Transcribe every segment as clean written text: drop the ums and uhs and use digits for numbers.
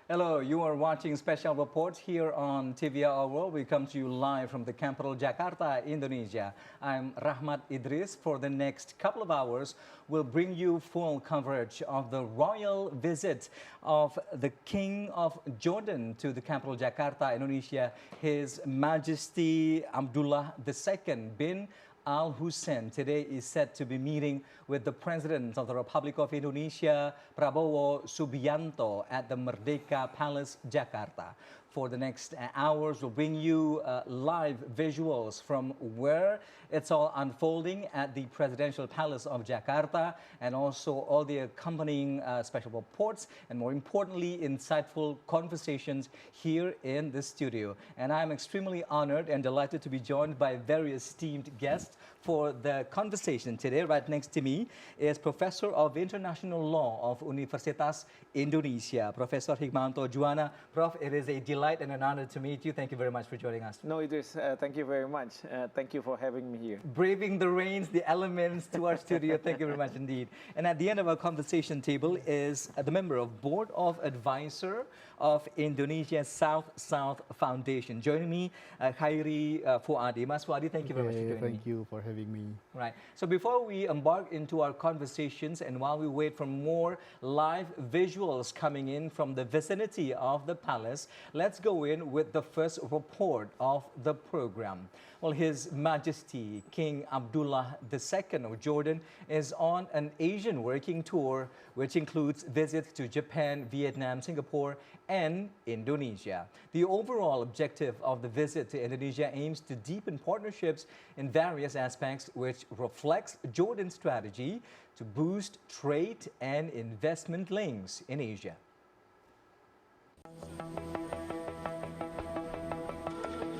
Hello, you are watching Special Reports here on TVR World. We come to you live from the capital Jakarta, Indonesia. I'm Rahmat Idris. For the next couple of hours, we'll bring you full coverage of the royal visit of the King of Jordan to the capital Jakarta, Indonesia, His Majesty Abdullah II bin Al Hussein today is said to be meeting with the President of the Republic of Indonesia, Prabowo Subianto, at the Merdeka Palace, Jakarta. For the next hours, we'll bring you live visuals from where it's all unfolding at the Presidential Palace of Jakarta, and also all the accompanying special reports, and more importantly, insightful conversations here in the studio. And I'm extremely honored and delighted to be joined by very esteemed guests for the conversation today. Right next to me is Professor of International Law of Universitas Indonesia, Professor Hikmanto Juwana. Prof, it is a delight and an honor to meet you. Thank you very much for joining us. No, it is. Thank you very much. Thank you for having me here. Braving the rains, the elements to our studio. Thank you very much indeed. And at the end of our conversation table is the member of Board of Advisor of Indonesia South-South Foundation. Joining me, Khairi Fuadi. Mas Fuadi, thank you very much for joining me. Thank you for having me. Right. So before we embark into our conversations and while we wait for more live visuals coming in from the vicinity of the palace, let's go in with the first report of the program. Well, His Majesty King Abdullah II of Jordan is on an Asian working tour, which includes visits to Japan, Vietnam, Singapore, and Indonesia. The overall objective of the visit to Indonesia aims to deepen partnerships in various aspects, which reflects Jordan's strategy to boost trade and investment links in Asia.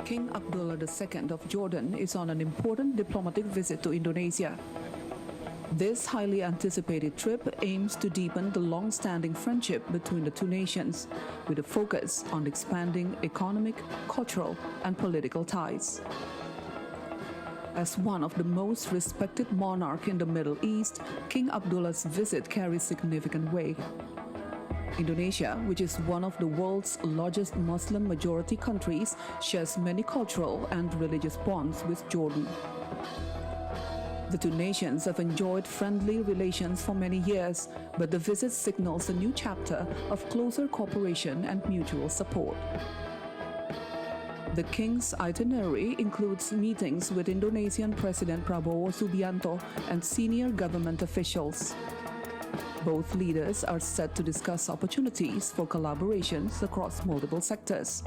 King Abdullah II of Jordan is on an important diplomatic visit to Indonesia. This highly anticipated trip aims to deepen the long-standing friendship between the two nations, with a focus on expanding economic, cultural, and political ties. As one of the most respected monarchs in the Middle East, King Abdullah's visit carries significant weight. Indonesia, which is one of the world's largest Muslim-majority countries, shares many cultural and religious bonds with Jordan. The two nations have enjoyed friendly relations for many years, but the visit signals a new chapter of closer cooperation and mutual support. The King's itinerary includes meetings with Indonesian President Prabowo Subianto and senior government officials. Both leaders are set to discuss opportunities for collaborations across multiple sectors.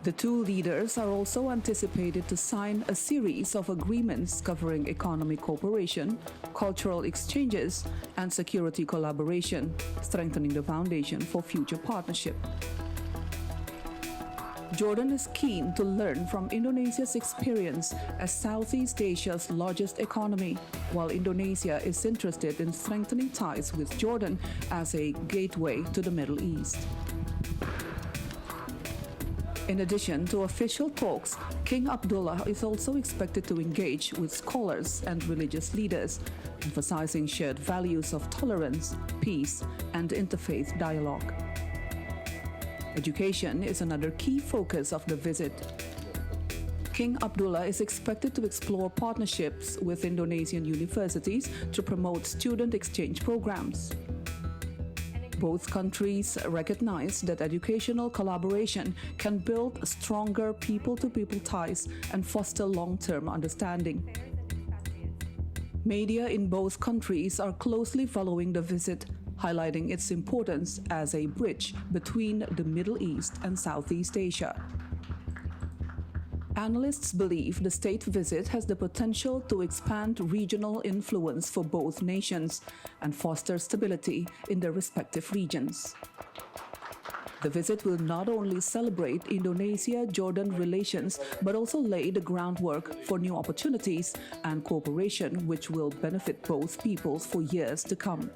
The two leaders are also anticipated to sign a series of agreements covering economic cooperation, cultural exchanges, and security collaboration, strengthening the foundation for future partnership. Jordan is keen to learn from Indonesia's experience as Southeast Asia's largest economy, while Indonesia is interested in strengthening ties with Jordan as a gateway to the Middle East. In addition to official talks, King Abdullah is also expected to engage with scholars and religious leaders, emphasizing shared values of tolerance, peace, and interfaith dialogue. Education is another key focus of the visit. King Abdullah is expected to explore partnerships with Indonesian universities to promote student exchange programs. Both countries recognize that educational collaboration can build stronger people-to-people ties and foster long-term understanding. Media in both countries are closely following the visit, highlighting its importance as a bridge between the Middle East and Southeast Asia. Analysts believe the state visit has the potential to expand regional influence for both nations and foster stability in their respective regions. The visit will not only celebrate Indonesia-Jordan relations, but also lay the groundwork for new opportunities and cooperation which will benefit both peoples for years to come.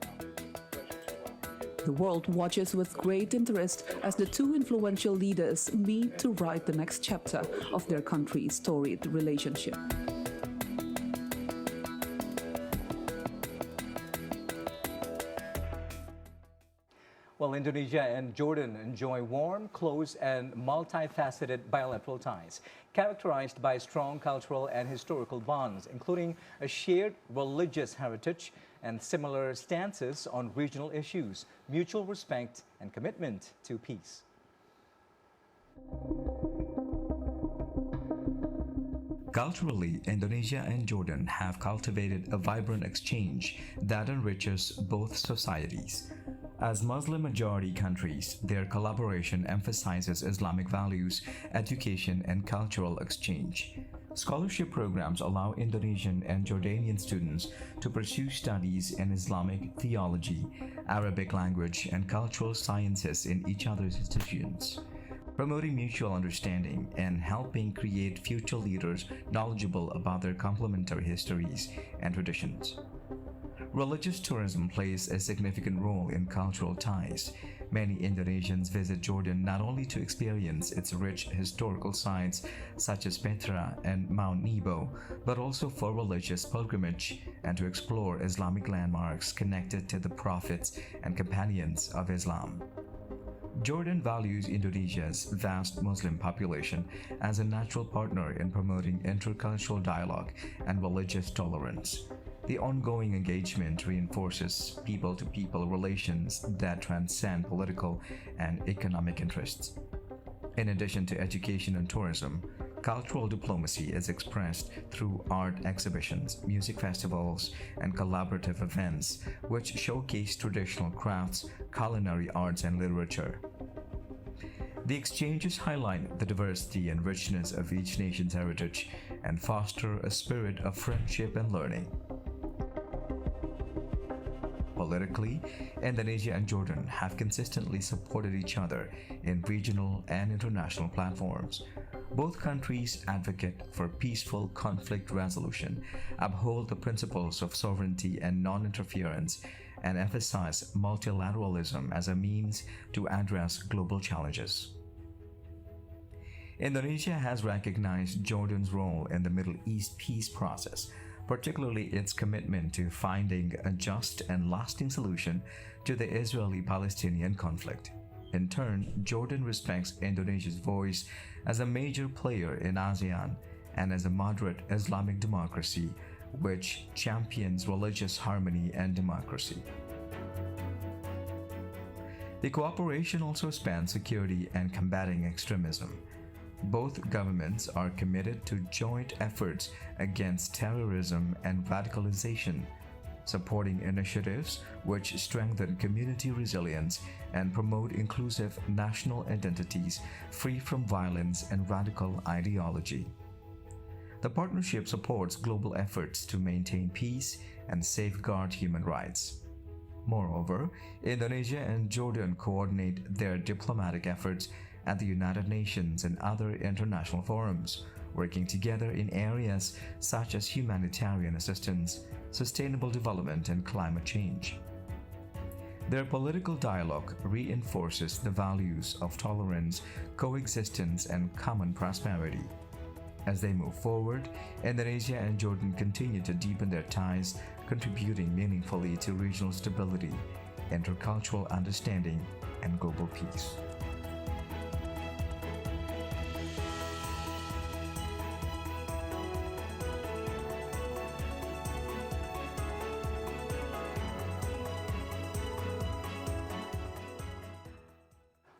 The world watches with great interest as the two influential leaders meet to write the next chapter of their country's storied relationship. Well, Indonesia and Jordan enjoy warm, close, and multifaceted bilateral ties, characterized by strong cultural and historical bonds, including a shared religious heritage and similar stances on regional issues, mutual respect, and commitment to peace. Culturally, Indonesia and Jordan have cultivated a vibrant exchange that enriches both societies. As Muslim-majority countries, their collaboration emphasizes Islamic values, education, and cultural exchange. Scholarship programs allow Indonesian and Jordanian students to pursue studies in Islamic theology, Arabic language, and cultural sciences in each other's institutions, promoting mutual understanding and helping create future leaders knowledgeable about their complementary histories and traditions. Religious tourism plays a significant role in cultural ties. Many Indonesians visit Jordan not only to experience its rich historical sites such as Petra and Mount Nebo, but also for religious pilgrimage and to explore Islamic landmarks connected to the prophets and companions of Islam. Jordan values Indonesia's vast Muslim population as a natural partner in promoting intercultural dialogue and religious tolerance. The ongoing engagement reinforces people-to-people relations that transcend political and economic interests. In addition to education and tourism, cultural diplomacy is expressed through art exhibitions, music festivals, and collaborative events, which showcase traditional crafts, culinary arts, and literature. The exchanges highlight the diversity and richness of each nation's heritage and foster a spirit of friendship and learning. Politically, Indonesia and Jordan have consistently supported each other in regional and international platforms. Both countries advocate for peaceful conflict resolution, uphold the principles of sovereignty and non-interference, and emphasize multilateralism as a means to address global challenges. Indonesia has recognized Jordan's role in the Middle East peace process, particularly its commitment to finding a just and lasting solution to the Israeli-Palestinian conflict. In turn, Jordan respects Indonesia's voice as a major player in ASEAN and as a moderate Islamic democracy which champions religious harmony and democracy. The cooperation also spans security and combating extremism. Both governments are committed to joint efforts against terrorism and radicalization, supporting initiatives which strengthen community resilience and promote inclusive national identities free from violence and radical ideology. The partnership supports global efforts to maintain peace and safeguard human rights. Moreover, Indonesia and Jordan coordinate their diplomatic efforts at the United Nations and other international forums, working together in areas such as humanitarian assistance, sustainable development, and climate change. Their political dialogue reinforces the values of tolerance, coexistence, and common prosperity. As they move forward, Indonesia and Jordan continue to deepen their ties, contributing meaningfully to regional stability, intercultural understanding, and global peace.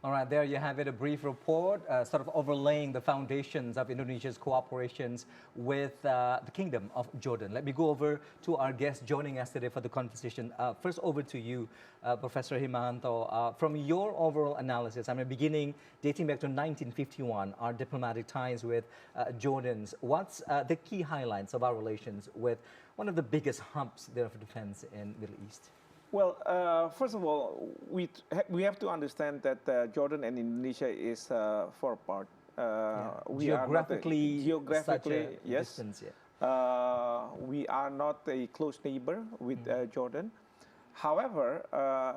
All right, there you have it, a brief report sort of overlaying the foundations of Indonesia's cooperations with the Kingdom of Jordan. Let me go over to our guest joining us today for the conversation. First, over to you, Professor Himanto. From your overall analysis, beginning dating back to 1951, our diplomatic ties with Jordans, what's the key highlights of our relations with one of the biggest hubs there for defense in Middle East? Well, first of all, we have to understand that Jordan and Indonesia is far apart. Geographically, yes. Distance, yeah. We are not a close neighbor with Jordan. However,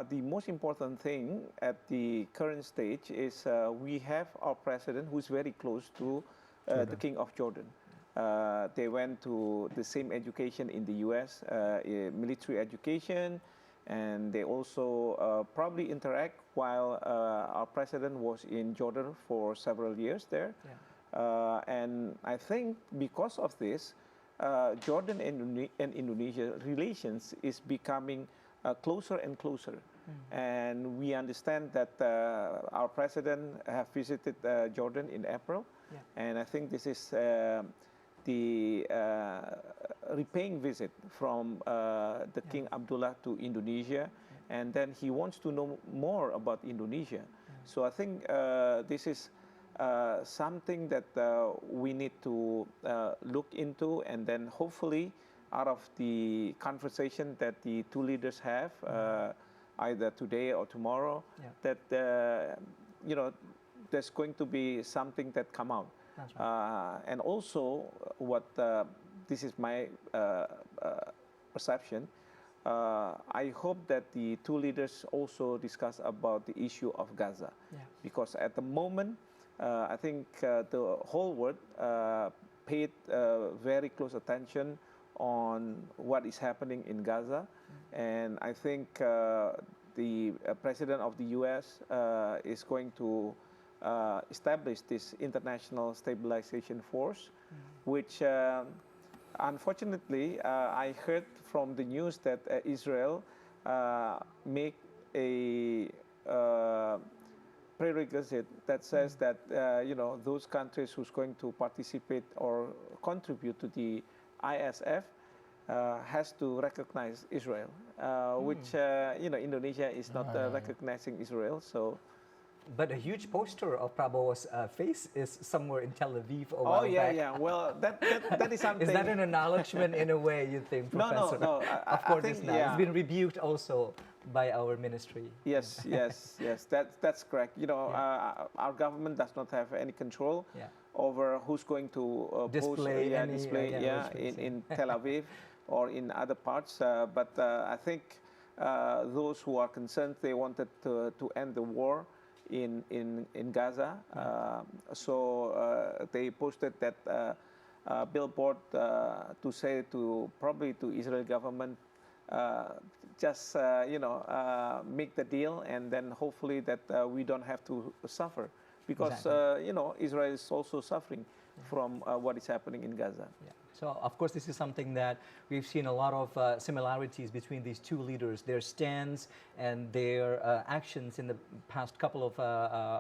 the most important thing at the current stage is we have our president who's very close to the King of Jordan. They went to the same education in the US, military education, and they also probably interact while our president was in Jordan for several years there. And I think because of this, Jordan and Indonesia relations is becoming closer and closer. And we understand that our president have visited Jordan in April, and I think this is the repaying visit from the King Abdullah to Indonesia, and then he wants to know more about Indonesia. So I think this is something that we need to look into, and then hopefully out of the conversation that the two leaders have, either today or tomorrow, that you know, there's going to be something that come out. That's right. And also, what this is my perception. I hope that the two leaders also discuss about the issue of Gaza, because at the moment, I think the whole world paid very close attention on what is happening in Gaza, and I think the president of the U.S. Is going to establish this international stabilization force, which unfortunately I heard from the news that Israel make a prerequisite that says that you know, those countries who's going to participate or contribute to the ISF has to recognize Israel, which you know, Indonesia is not recognizing Israel. So, but a huge poster of Prabowo's face is somewhere in Tel Aviv. oh yeah, yeah. Well, that is something. Is that an acknowledgement in a way, you think, Professor? No. Of course, I think, it's not. It's been rebuked also by our ministry. Yes, yes, yes. That's correct. You know, our government does not have any control over who's going to display in Tel Aviv or in other parts. But I think those who are concerned, they wanted to end the war in Gaza. So they posted that billboard to say to probably to Israel government, just you know, make the deal, and then hopefully that we don't have to suffer, because you know, Israel is also suffering from what is happening in Gaza. So, of course, this is something that we've seen a lot of similarities between these two leaders, their stance and their actions in the past couple of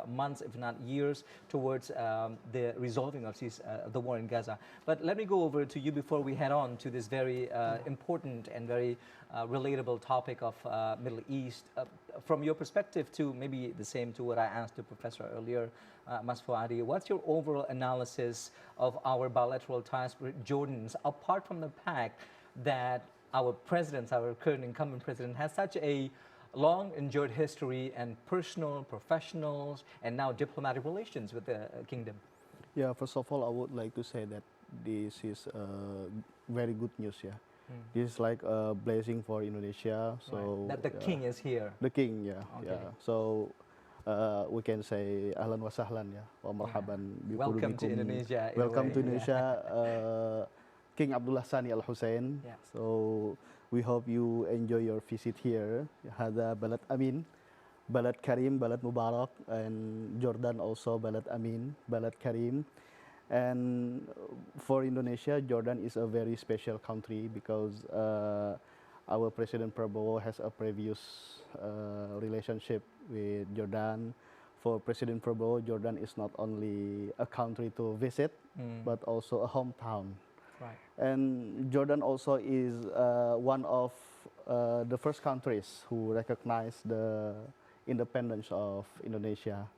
months, if not years, towards the resolving of the war in Gaza. But let me go over to you before we head on to this very important and very relatable topic of Middle East. From your perspective, too, maybe the same to what I asked the professor earlier, Mas Fuadi, what's your overall analysis of our bilateral ties with Jordan, apart from the fact that our president, our current incumbent president, has such a long endured history and personal, professional, and now diplomatic relations with the kingdom? Yeah, first of all, I would like to say that this is very good news. This is like a blessing for Indonesia. So that the king is here. The king, So we can say ahlan wa sahlan, wa marhaban. Welcome to Indonesia. Welcome to Indonesia, King Abdullah Sani Al Hussein. So we hope you enjoy your visit here. Hada balad amin, balad karim, balad mubarak, and Jordan also balad amin, balad karim. And for Indonesia, Jordan is a very special country because our President Prabowo has a previous relationship with Jordan. For President Prabowo, Jordan is not only a country to visit, but also a hometown. Right. And Jordan also is one of the first countries who recognize the independence of Indonesia.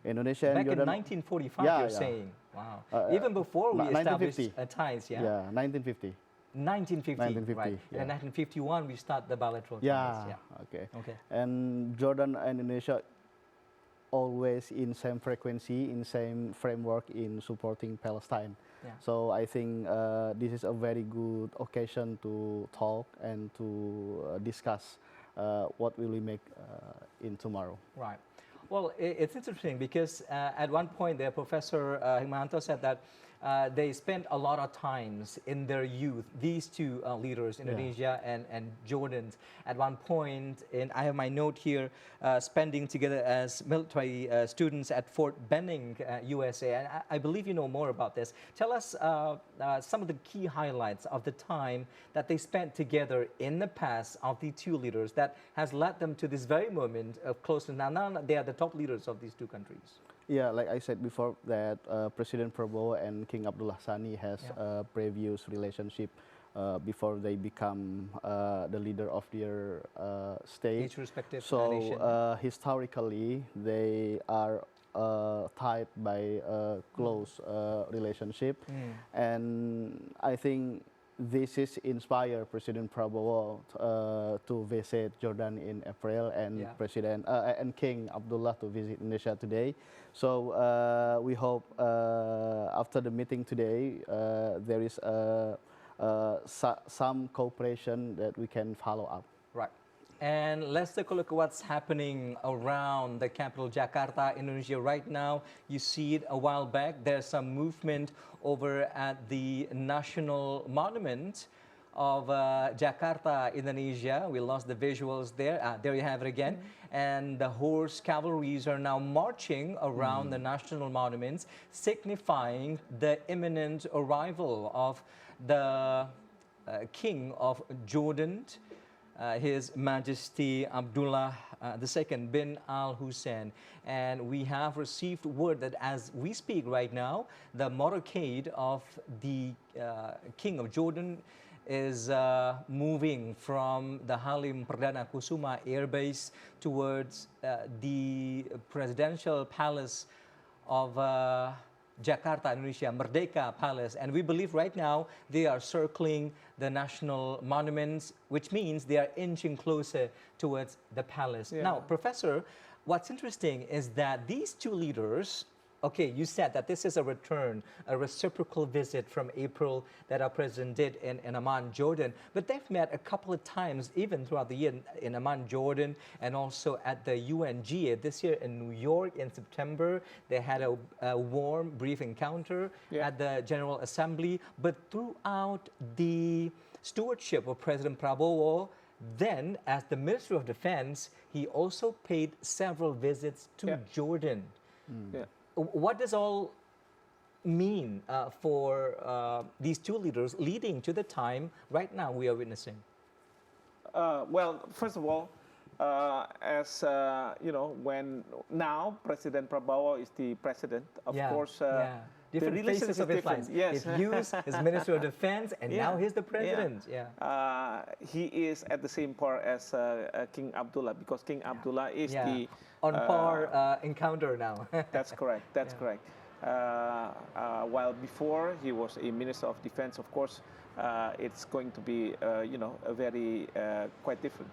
Indonesia and back Jordan, in 1945, you're saying. Wow. Even before we established ties, Yeah, 1950. 1950, right. In 1951, we start the bilateral ties. Okay. And Jordan and Indonesia always in same frequency, in same framework in supporting Palestine. So I think this is a very good occasion to talk and to discuss what will we make in tomorrow. Right. Well, it's interesting because at one point there, Professor Hikmahanto said that they spent a lot of times in their youth, these two leaders, Indonesia and Jordan, at one point, and I have my note here, spending together as military students at Fort Benning, USA. And I believe you know more about this. Tell us some of the key highlights of the time that they spent together in the past of the two leaders that has led them to this very moment of closeness. Now they are the top leaders of these two countries. Yeah, like I said before, that President Prabowo and King Abdullah Sani has a previous relationship before they become the leader of their state. Each respective so nation. historically, they are tied by a close relationship, and I think this is inspire President Prabowo to visit Jordan in April, and and King Abdullah to visit Indonesia today. So we hope after the meeting today there is some cooperation that we can follow up. Right. And let's take a look at what's happening around the capital, Jakarta, Indonesia right now. You see it a while back. There's some movement over at the National Monument of Jakarta, Indonesia. We lost the visuals there. There you have it again. And the horse cavalries are now marching around the national monuments, signifying the imminent arrival of the King of Jordan, His Majesty Abdullah II bin Al Hussein. And we have received word that as we speak right now, the motorcade of the King of Jordan is moving from the Halim Perdana Kusuma Air Base towards the presidential palace of Jakarta, Indonesia, Merdeka Palace. And we believe right now they are circling the national monuments, which means they are inching closer towards the palace. Now, Professor, what's interesting is that these two leaders, okay, you said that this is a return, a reciprocal visit from April that our president did in Amman, Jordan. But they've met a couple of times, even throughout the year, in Amman, Jordan, and also at the UNGA. This year in New York in September, they had a warm, brief encounter at the General Assembly. But throughout the stewardship of President Prabowo, then as the Minister of Defense, he also paid several visits to Jordan. What does all mean for these two leaders leading to the time right now we are witnessing? Well, first of all, as you know, when now President Prabowo is the president, of course, different the faces of his life. Yes, If used as Minister of Defense, and now he's the president. He is at the same par as King Abdullah, because King Abdullah is the on par encounter now. That's correct. That's correct. While before he was a Minister of Defense, of course, it's going to be you know, a very quite different.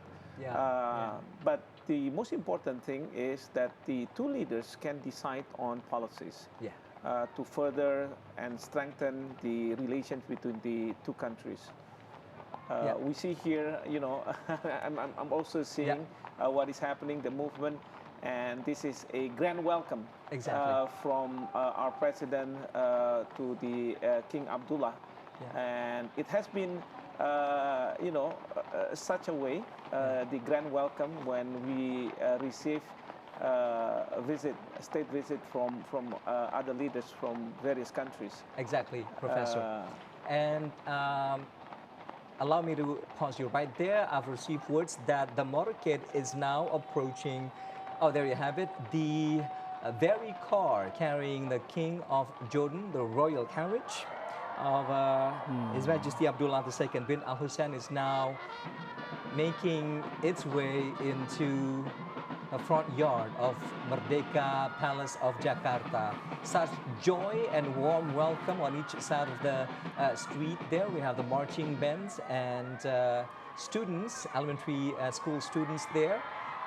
But the most important thing is that the two leaders can decide on policies to further and strengthen the relations between the two countries. We see here, you know, I'm also seeing what is happening, the movement, and this is a grand welcome from our president to the King Abdullah. And it has been, you know, such a way, the grand welcome when we receive a visit, a state visit from other leaders from various countries. Exactly, Professor. And allow me to pause you right there. I've received words that the motorcade is now approaching. Oh, there you have it. The very car carrying the King of Jordan, the royal carriage of His Majesty Abdullah II bin Al Hussein, is now making its way into the front yard of Merdeka Palace of Jakarta. Such joy and warm welcome on each side of the street there. We have the marching bands and students, elementary school students there,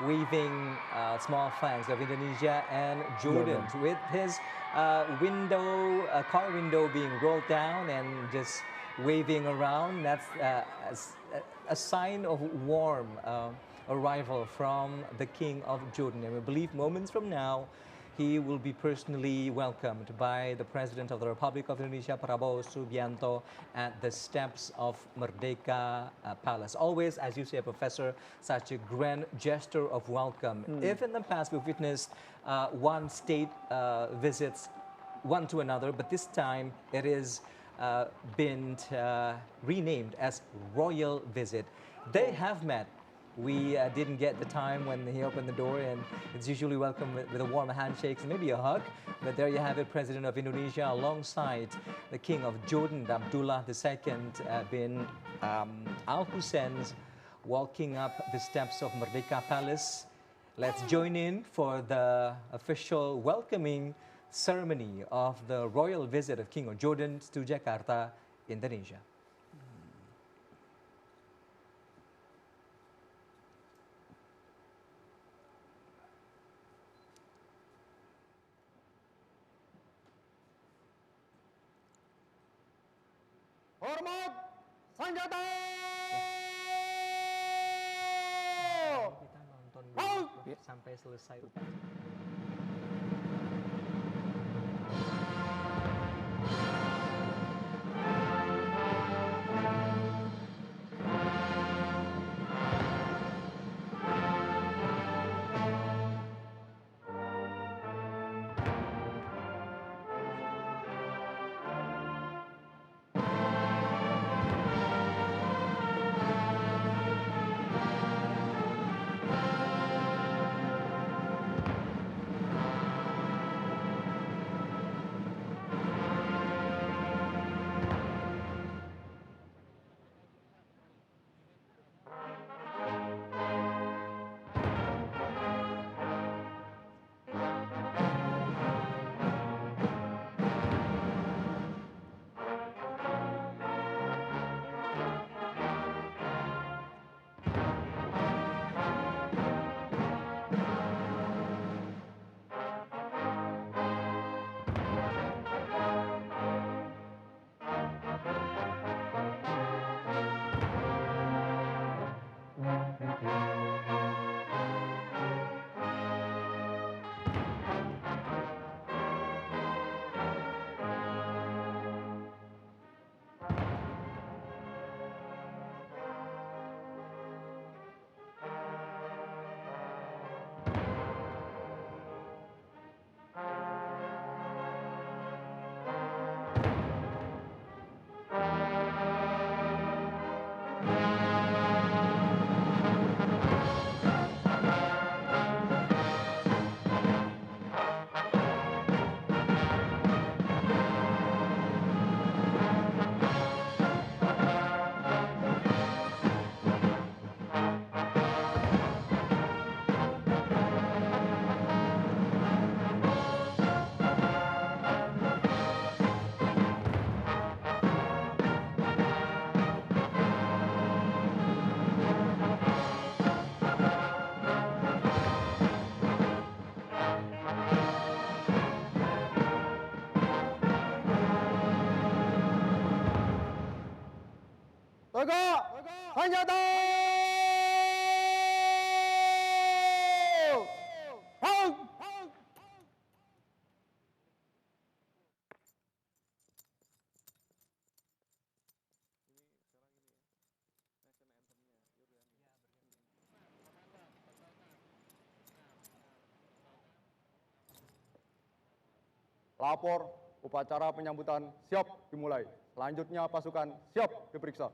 waving small flags of Indonesia and Jordan, with his car window being rolled down and just waving around. That's a sign of warm arrival from the King of Jordan. And we believe moments from now, he will be personally welcomed by the President of the Republic of Indonesia, Prabowo Subianto, at the steps of Merdeka Palace. Always, as you say, Professor, such a grand gesture of welcome. If in the past we've witnessed one state visits one to another, but this time it is been renamed as royal visit. They have met. We didn't get the time when he opened the door, and it's usually welcome with a warm handshake and maybe a hug. But there you have it, President of Indonesia alongside the King of Jordan, Abdullah II bin Al Hussein's walking up the steps of Merdeka Palace. Let's join in for the official welcoming ceremony of the royal visit of King of Jordan to Jakarta, Indonesia. Hormat senjata! Kita nonton dulu sampai selesai upacara. Tegak! Senjata! Hang! Lapor, upacara penyambutan siap dimulai. Selanjutnya pasukan siap diperiksa.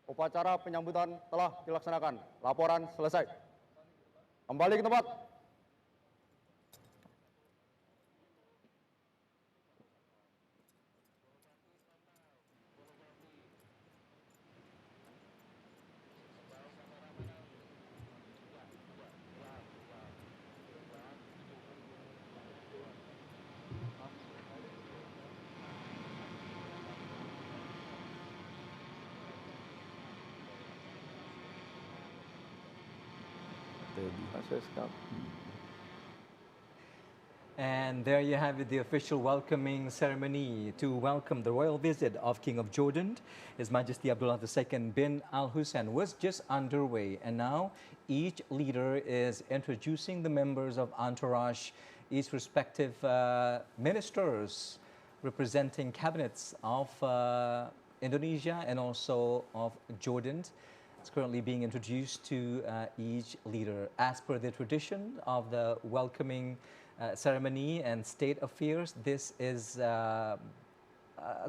Upacara penyambutan telah dilaksanakan. Laporan selesai. Kembali ke tempat. Proses Cup. And there you have it, the official welcoming ceremony to welcome the royal visit of King of Jordan. His Majesty Abdullah II bin Al Hussein was just underway, and now each leader is introducing the members of entourage, each respective ministers representing cabinets of Indonesia and also of Jordan. It's currently being introduced to each leader. As per the tradition of the welcoming ceremony and state affairs, this is a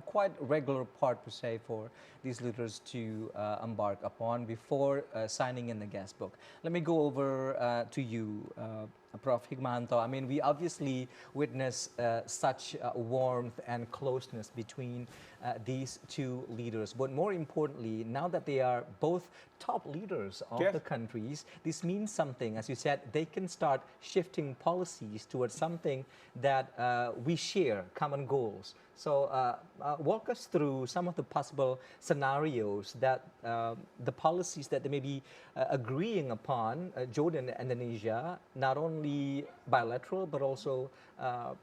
quite regular part per se for these leaders to embark upon before signing in the guest book. Let me go over to you, Prof. Hikmanto. I mean, we obviously witness such warmth and closeness between these two leaders. But more importantly, now that they are both top leaders of Yes. the countries, this means something. As you said, they can start shifting policies towards something that we share, common goals. So walk us through some of the possible scenarios that the policies that they may be agreeing upon, Jordan and Indonesia, not only bilateral, but also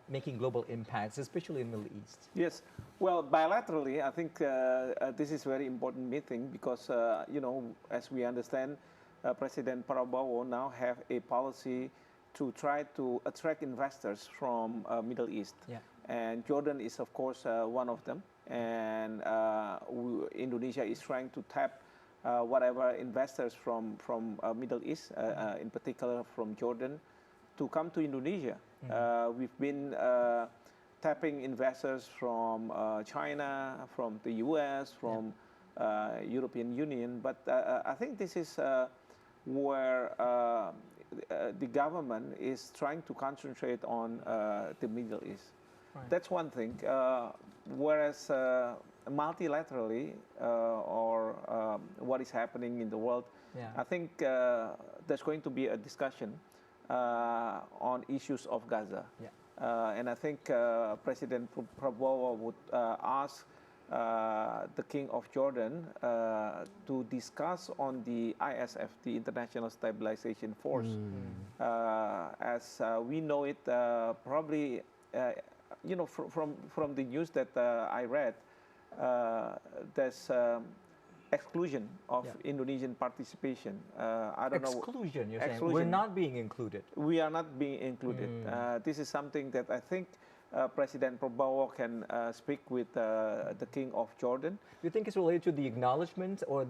making global impacts, especially in the Middle East. Yes. Well, bilaterally, I think this is very important meeting because, you know, as we understand, President Prabowo now have a policy to try to attract investors from Middle East. Yeah. And Jordan is, of course, one of them. And Indonesia is trying to tap whatever investors from Middle East, in particular from Jordan, to come to Indonesia. We've been tapping investors from China, from the US, from European Union. But I think this is where the government is trying to concentrate on the Middle East. Right. That's one thing. Whereas multilaterally, or what is happening in the world, Yeah. I think there's going to be a discussion on issues of Gaza. Yeah. And I think President Prabowo would ask the King of Jordan to discuss on the ISF, the International Stabilization Force. As we know it, probably, you know, from the news that I read, there's exclusion of Indonesian participation. I don't know. Exclusion, you're saying? Exclusion. We're not being included. We are not being included. This is something that I think President Prabowo can speak with the King of Jordan. Do you think it's related to the acknowledgement or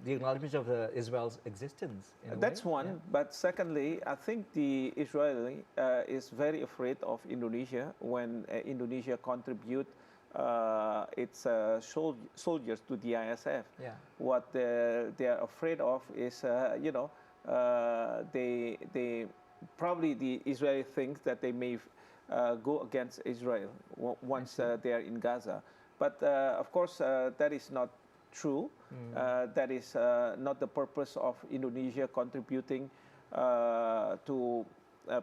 the acknowledgement of Israel's existence? In a That's way? one. Yeah. But secondly, I think the Israeli is very afraid of Indonesia when Indonesia contribute its soldiers to the ISF. Yeah. What they are afraid of is, you know, they probably the Israeli thinks that they may go against Israel once they are in Gaza. But of course, that is not true. That is not the purpose of Indonesia contributing to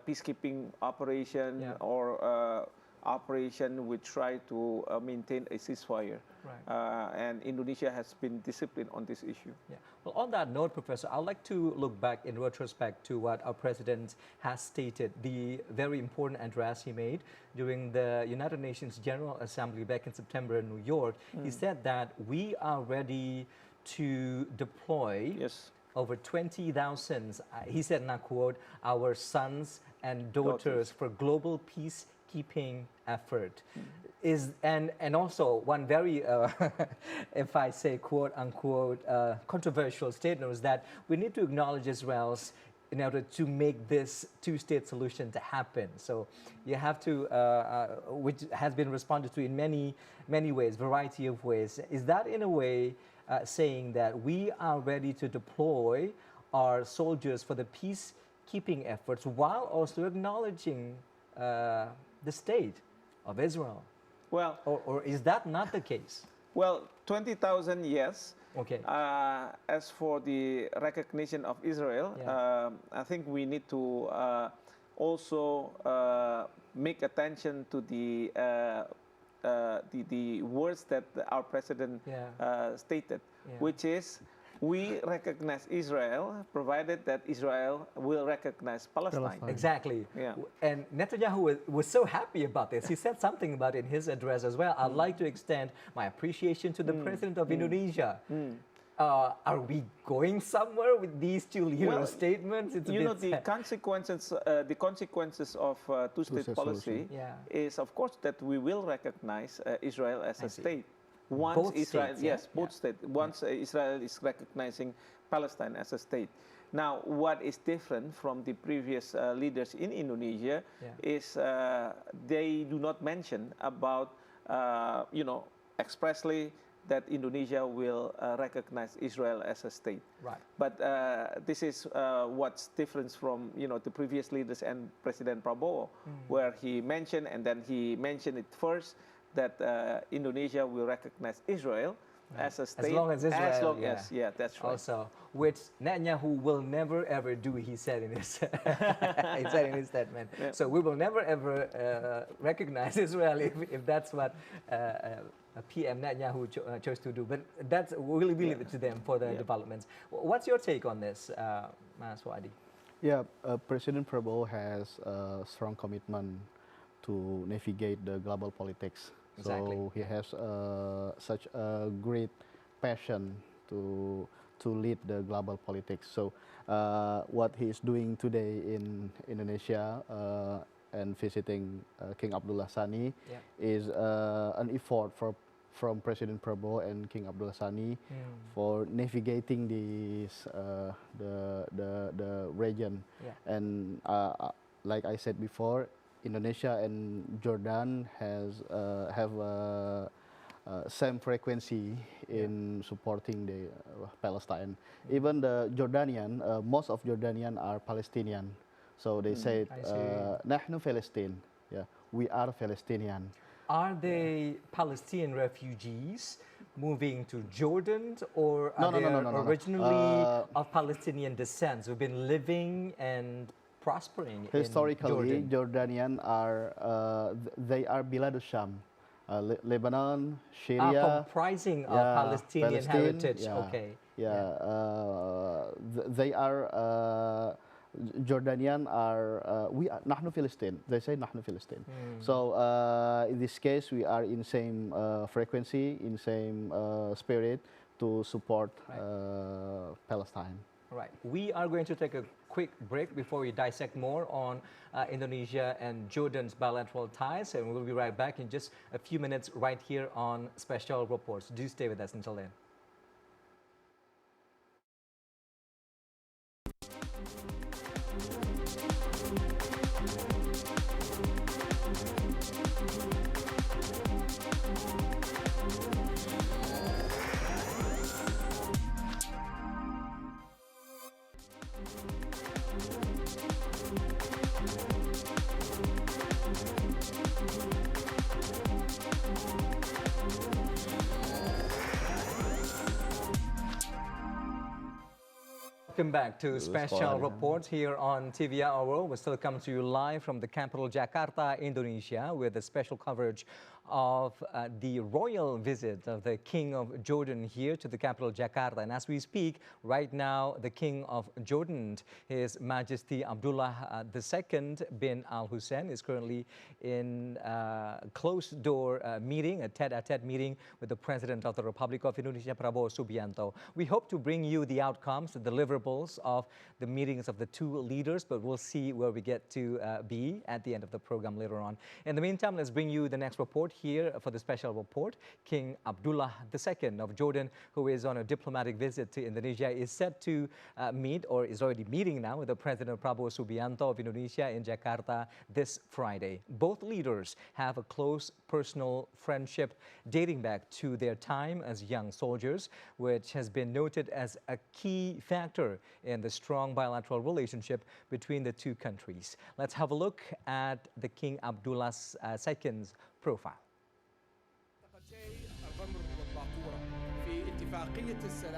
peacekeeping operation or operation which try to maintain a ceasefire. Right. And Indonesia has been disciplined on this issue. Yeah. Well, on that note, Professor, I'd like to look back in retrospect to what our president has stated, the very important address he made during the United Nations General Assembly back in September in New York. He said that we are ready to deploy over 20,000, he said, and I quote, our sons and daughters for global peacekeeping effort. And also one very, if I say quote unquote, controversial statement was that we need to acknowledge Israel's in order to make this two-state solution to happen. So you have to, which has been responded to in many ways, variety of ways. Is that in a way saying that we are ready to deploy our soldiers for the peacekeeping efforts while also acknowledging the state of Israel? Well, Or is that not the case? well, 20,000, yes. Okay. As for the recognition of Israel, Yeah. I think we need to also make attention to the words that our president Yeah. stated, Yeah. which is we recognize Israel provided that Israel will recognize Palestine. Palestine. Exactly. Yeah. And Netanyahu was so happy about this. He said something about it in his address as well. I'd like to extend my appreciation to the president of Indonesia. Are we going somewhere with these two leaders' statements? It's a You bit know, the sad. consequences of two-state Two-state policy solution. Yeah. is, of course, that we will recognize Israel as I a see. state. Once Both Israel, states, yeah? yes, both states. Once Israel is recognizing Palestine as a state. Now, what is different from the previous leaders in Indonesia is they do not mention about, expressly that Indonesia will recognize Israel as a state. Right. But this is what's different from the previous leaders and President Prabowo, where he mentioned, and then he mentioned it first, that Indonesia will recognize Israel as a state. As long as Israel, As long as, yeah, that's right. Also, which Netanyahu will never ever do, he said in his, he said in his statement. Yeah. So we will never ever recognize Israel if that's what PM Netanyahu chose to do. But that's, we'll leave it to them for the developments. What's your take on this, Mas Wadi? Yeah, President Prabowo has a strong commitment to navigate the global politics. Exactly. So he has such a great passion to lead the global politics. So what he is doing today in Indonesia and visiting King Abdullah Sani is an effort from President Prabowo and King Abdullah Sani for navigating this the region. And like I said before, Indonesia and Jordan have same frequency in supporting the Palestine. Even the Jordanian, most of Jordanian are Palestinian, so they say "Nahnu Palestine." Yeah, we are Palestinian. Are they Palestinian refugees moving to Jordan, or are they originally of Palestinian descent who've been living and prospering Historically, in Jordan? Jordanian are they are Bilad Sham, Lebanon, Syria, comprising of Palestinian heritage. Yeah, Okay. They are Jordanian are we are Nahnu Palestine. They say Nahnu Palestine. So in this case, we are in same frequency, in same spirit to support Palestine. Right. We are going to take a quick break before we dissect more on Indonesia and Jordan's bilateral ties, and we'll be right back in just a few minutes right here on Special Reports. Do stay with us until then. Welcome back to Special Reports here on TV Our World. We still come to you live from the capital Jakarta, Indonesia, with a special coverage of the royal visit of the King of Jordan here to the capital Jakarta. And as we speak, right now, the King of Jordan, His Majesty Abdullah II bin Al Hussein, is currently in a closed-door meeting, a tete-a-tete meeting with the President of the Republic of Indonesia, Prabowo Subianto. We hope to bring you the outcomes, the deliverables of the meetings of the two leaders, but we'll see where we get to be at the end of the program later on. In the meantime, let's bring you the next report here for the special report. King Abdullah II of Jordan, who is on a diplomatic visit to Indonesia, is set to meet, or is already meeting now, with the President Prabowo Subianto of Indonesia in Jakarta this Friday. Both leaders have a close personal friendship dating back to their time as young soldiers, which has been noted as a key factor in the strong bilateral relationship between the two countries. Let's have a look at the King Abdullah II's profile.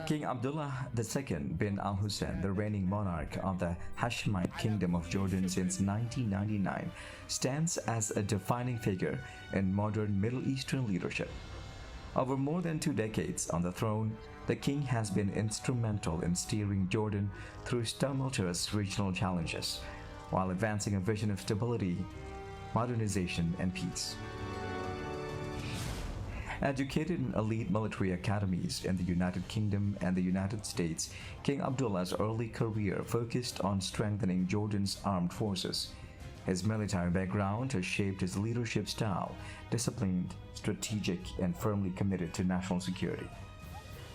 King Abdullah II bin Al Hussein, the reigning monarch of the Hashemite Kingdom of Jordan since 1999, stands as a defining figure in modern Middle Eastern leadership. Over more than 2 decades on the throne, the king has been instrumental in steering Jordan through tumultuous regional challenges, while advancing a vision of stability, modernization, and peace. Educated in elite military academies in the United Kingdom and the United States, King Abdullah's early career focused on strengthening Jordan's armed forces. His military background has shaped his leadership style, disciplined, strategic, and firmly committed to national security.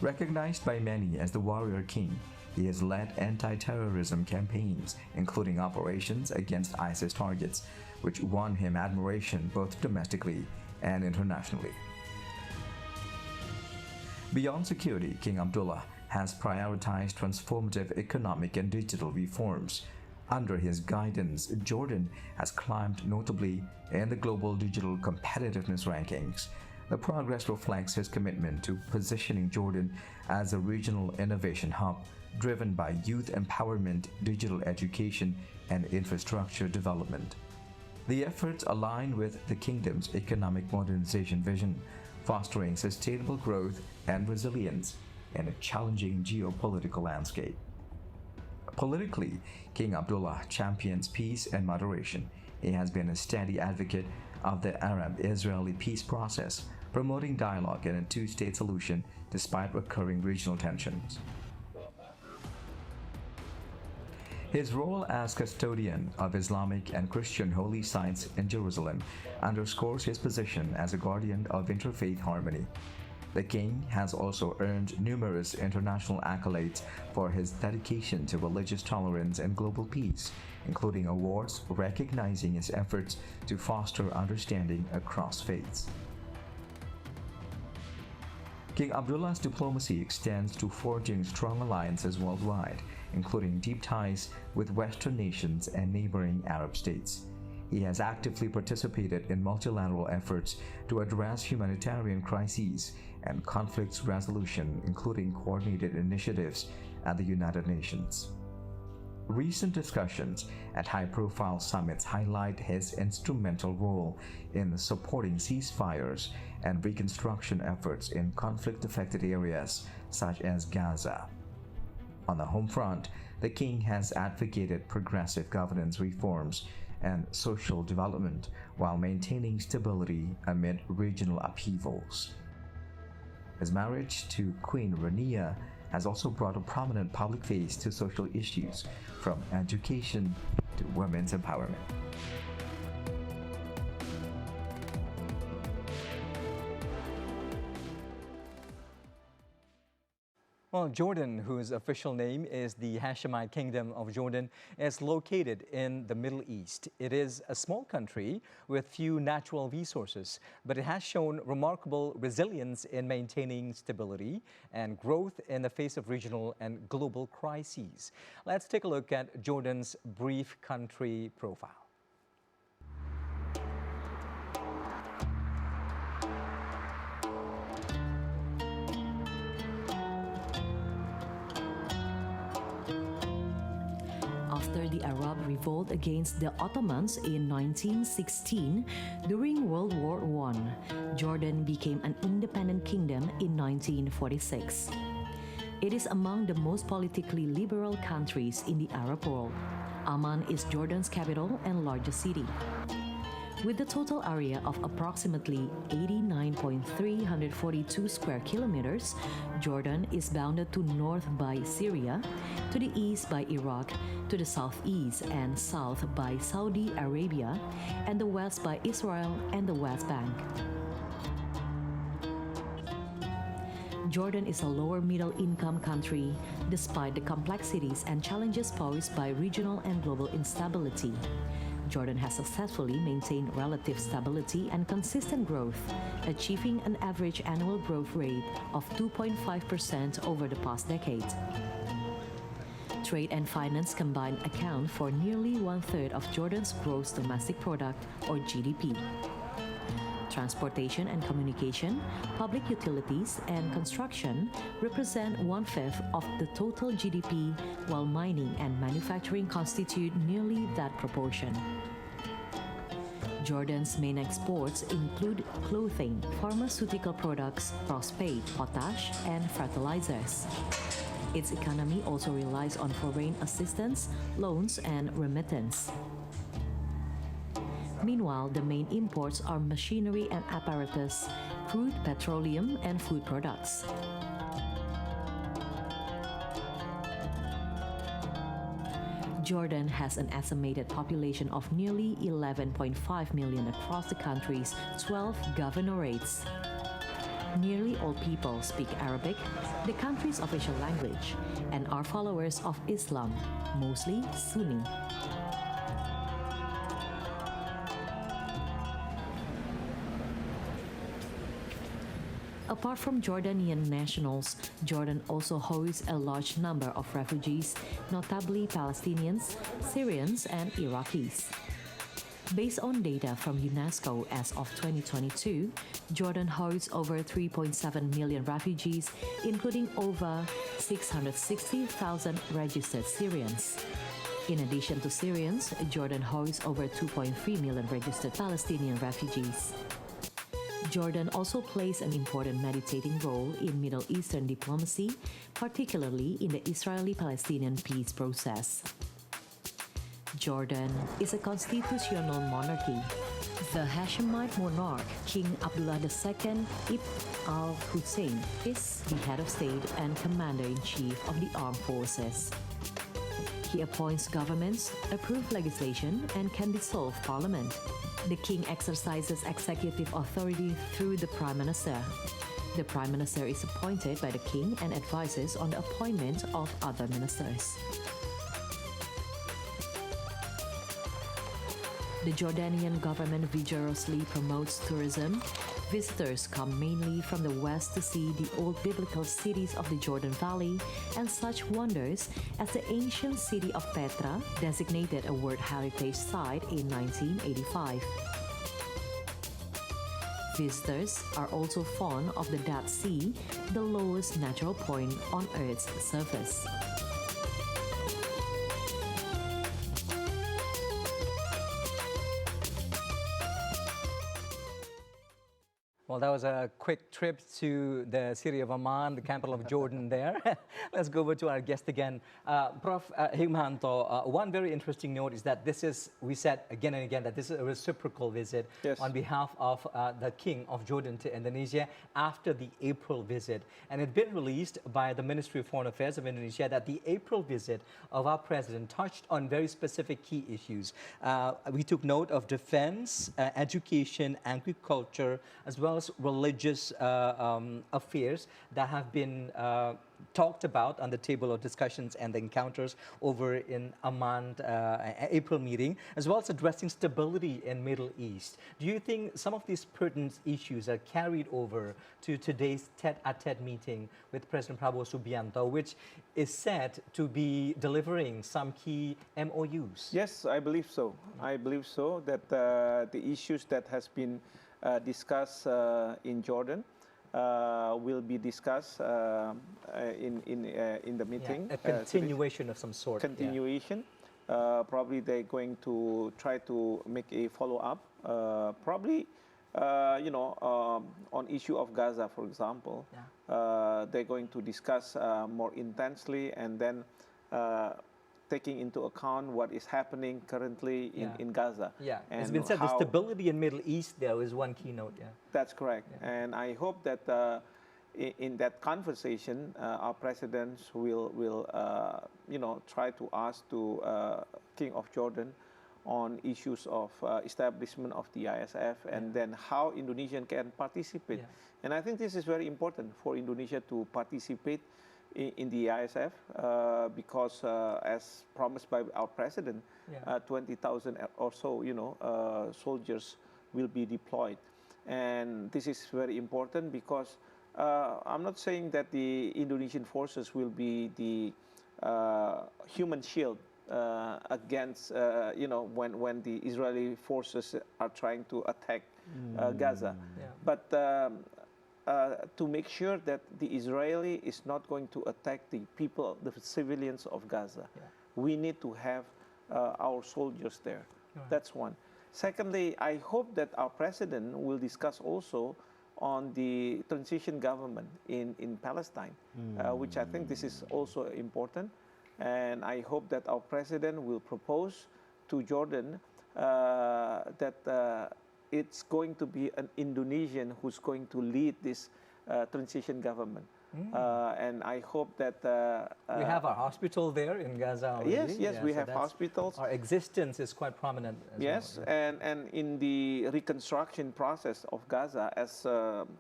Recognized by many as the warrior king, he has led anti-terrorism campaigns, including operations against ISIS targets, which won him admiration both domestically and internationally. Beyond security, King Abdullah has prioritized transformative economic and digital reforms. Under his guidance, Jordan has climbed notably in the global digital competitiveness rankings. The progress reflects his commitment to positioning Jordan as a regional innovation hub, driven by youth empowerment, digital education, and infrastructure development. The efforts align with the kingdom's economic modernization vision, fostering sustainable growth and resilience in a challenging geopolitical landscape. Politically, King Abdullah champions peace and moderation. He has been a steady advocate of the Arab-Israeli peace process, promoting dialogue and a two-state solution despite recurring regional tensions. His role as custodian of Islamic and Christian holy sites in Jerusalem underscores his position as a guardian of interfaith harmony. The king has also earned numerous international accolades for his dedication to religious tolerance and global peace, including awards recognizing his efforts to foster understanding across faiths. King Abdullah's diplomacy extends to forging strong alliances worldwide, including deep ties with Western nations and neighboring Arab states. He has actively participated in multilateral efforts to address humanitarian crises and conflicts resolution, including coordinated initiatives at the United Nations. Recent discussions at high-profile summits highlight his instrumental role in supporting ceasefires and reconstruction efforts in conflict-affected areas such as Gaza. On the home front, the king has advocated progressive governance reforms and social development while maintaining stability amid regional upheavals. His marriage to Queen Rania has also brought a prominent public face to social issues, from education to women's empowerment. Well, Jordan, whose official name is the Hashemite Kingdom of Jordan, is located in the Middle East. It is a small country with few natural resources, but it has shown remarkable resilience in maintaining stability and growth in the face of regional and global crises. Let's take a look at Jordan's brief country profile. After the Arab revolt against the Ottomans in 1916, during World War I, Jordan became an independent kingdom in 1946. It is among the most politically liberal countries in the Arab world. Amman is Jordan's capital and largest city. With a total area of approximately 89,342 square kilometers, Jordan is bounded to north by Syria, to the east by Iraq, to the southeast and south by Saudi Arabia, and the west by Israel and the West Bank. Jordan is a lower middle income country despite the complexities and challenges posed by regional and global instability. Jordan has successfully maintained relative stability and consistent growth, achieving an average annual growth rate of 2.5% over the past decade. Trade and finance combined account for nearly one-third of Jordan's gross domestic product, or GDP. Transportation and communication, public utilities, and construction represent one-fifth of the total GDP, while mining and manufacturing constitute nearly that proportion. Jordan's main exports include clothing, pharmaceutical products, phosphate, potash, and fertilizers. Its economy also relies on foreign assistance, loans, and remittance. Meanwhile, the main imports are machinery and apparatus, crude petroleum, and food products. Jordan has an estimated population of nearly 11.5 million across the country's 12 governorates. Nearly all people speak Arabic, the country's official language, and are followers of Islam, mostly Sunni. Apart from Jordanian nationals, Jordan also hosts a large number of refugees, notably Palestinians, Syrians, and Iraqis. Based on data from UNESCO as of 2022, Jordan hosts over 3.7 million refugees, including over 660,000 registered Syrians. In addition to Syrians, Jordan hosts over 2.3 million registered Palestinian refugees. Jordan also plays an important mediating role in Middle Eastern diplomacy, particularly in the Israeli-Palestinian peace process. Jordan is a constitutional monarchy. The Hashemite monarch, King Abdullah II ibn al-Hussein, is the head of state and commander-in-chief of the armed forces. He appoints governments, approves legislation, and can dissolve parliament. The king exercises executive authority through the prime minister. The prime minister is appointed by the king and advises on the appointment of other ministers. The Jordanian government vigorously promotes tourism. Visitors come mainly from the west to see the old biblical cities of the Jordan Valley and such wonders as the ancient city of Petra, designated a World Heritage Site in 1985. Visitors are also fond of the Dead Sea, the lowest natural point on Earth's surface. Well, that was a quick trip to the city of Amman, the capital of Jordan there. Let's go over to our guest again. Prof. Hikmanto, one very interesting note is that this is, we said again and again, that this is a reciprocal visit on behalf of the King of Jordan to Indonesia after the April visit. And it's been released by the Ministry of Foreign Affairs of Indonesia that the April visit of our president touched on very specific key issues. We took note of defense, education, agriculture, as well as religious affairs that have been talked about on the table of discussions and the encounters over in Amman April meeting, as well as addressing stability in Middle East. Do you think some of these pertinent issues are carried over to today's tete-a-tete meeting with President Prabowo Subianto, which is said to be delivering some key MOUs? Yes, I believe so. I believe so, that the issues that has been discussed in Jordan will be discussed in the meeting. Yeah, a continuation of some sort. Continuation. Probably they're going to try to make a follow-up. Probably, on issue of Gaza, for example, they're going to discuss more intensely, and then taking into account what is happening currently in Gaza. Yeah, and it's been said the stability in Middle East there is one keynote. Yeah, that's correct. Yeah. And I hope that in that conversation, our presidents will try to ask to King of Jordan on issues of establishment of the ISF and then how Indonesia can participate. And I think this is very important for Indonesia to participate in the ISF because as promised by our president, 20,000 or so, soldiers will be deployed. And this is very important because I'm not saying that the Indonesian forces will be the human shield against, when the Israeli forces are trying to attack Gaza. But to make sure that the Israeli is not going to attack the people, the civilians of Gaza, we need to have our soldiers there. That's one. Secondly, I hope that our president will discuss also on the transition government in Palestine, which I think this is also important. And I hope that our president will propose to Jordan that it's going to be an Indonesian who's going to lead this transition government. And I hope that... we have our hospital there in Gaza already. Yes, we have hospitals. Our existence is quite prominent as well. And in the reconstruction process of Gaza, as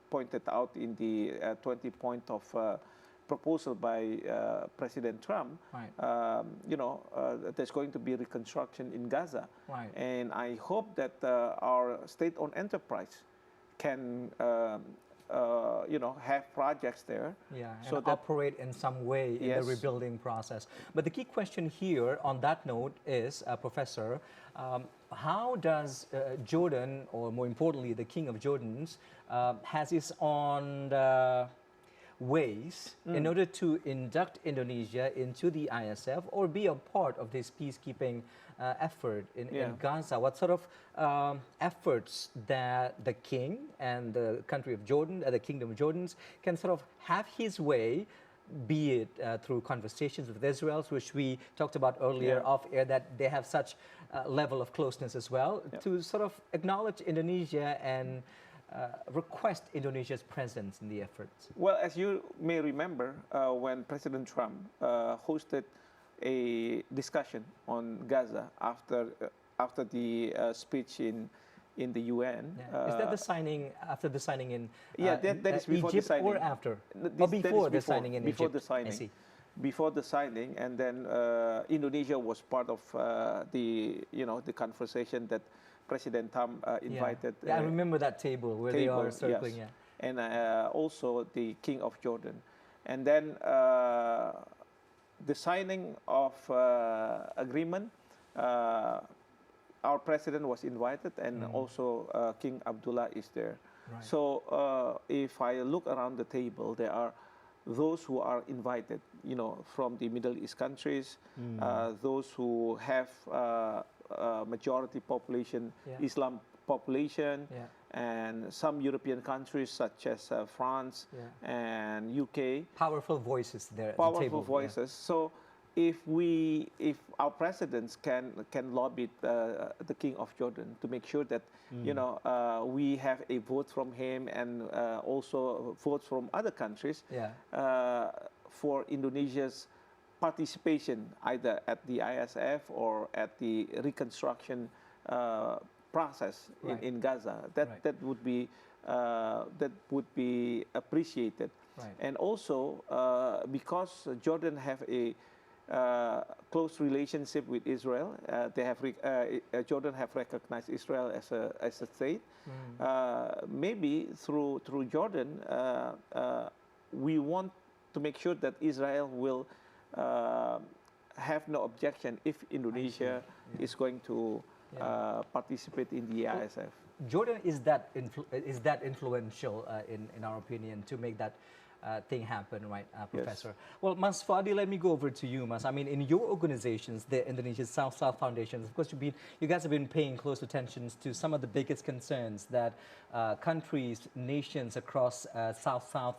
pointed out in the 20-point of proposal by President Trump, there's going to be reconstruction in Gaza. And I hope that our state-owned enterprise can have projects there. So and operate in some way in the rebuilding process. But the key question here on that note is, Professor, how does Jordan, or more importantly, the King of Jordans, has his own ways in order to induct Indonesia into the ISF or be a part of this peacekeeping effort in Gaza? What sort of efforts that the king and the country of Jordan, the Kingdom of Jordans, can sort of have his way, be it through conversations with Israel, which we talked about earlier off air, that they have such level of closeness as well, to sort of acknowledge Indonesia and request Indonesia's presence in the efforts? Well, as you may remember, when President Trump hosted a discussion on Gaza after the speech in the UN. Is that the signing, after the signing in that is before Egypt the signing. Or after? Or before the signing in before Egypt? The signing. I see. Before the signing, and then Indonesia was part of the conversation that President Trump invited. I remember that table where they are circling. And also the King of Jordan. And then the signing of agreement, our president was invited, and also King Abdullah is there. So if I look around the table, there are those who are invited, from the Middle East countries, those who have majority population, Islam population, and some European countries such as France and UK. Powerful voices there. Powerful voices. So if our presidents can lobby the King of Jordan to make sure that we have a vote from him, and also votes from other countries for Indonesia's participation either at the ISF or at the reconstruction process in Gaza, that would be appreciated. And also because Jordan have a close relationship with Israel, Jordan have recognized Israel as a state. Maybe through Jordan, we want to make sure that Israel will have no objection if Indonesia is going to participate in the ISF. Jordan is that influential in our opinion to make that thing happen, right, Professor? Well, Mas Fadi, let me go over to you, Mas. I mean, in your organizations, the Indonesian South-South Foundations, of course, you guys have been paying close attention to some of the biggest concerns that countries, nations across South-South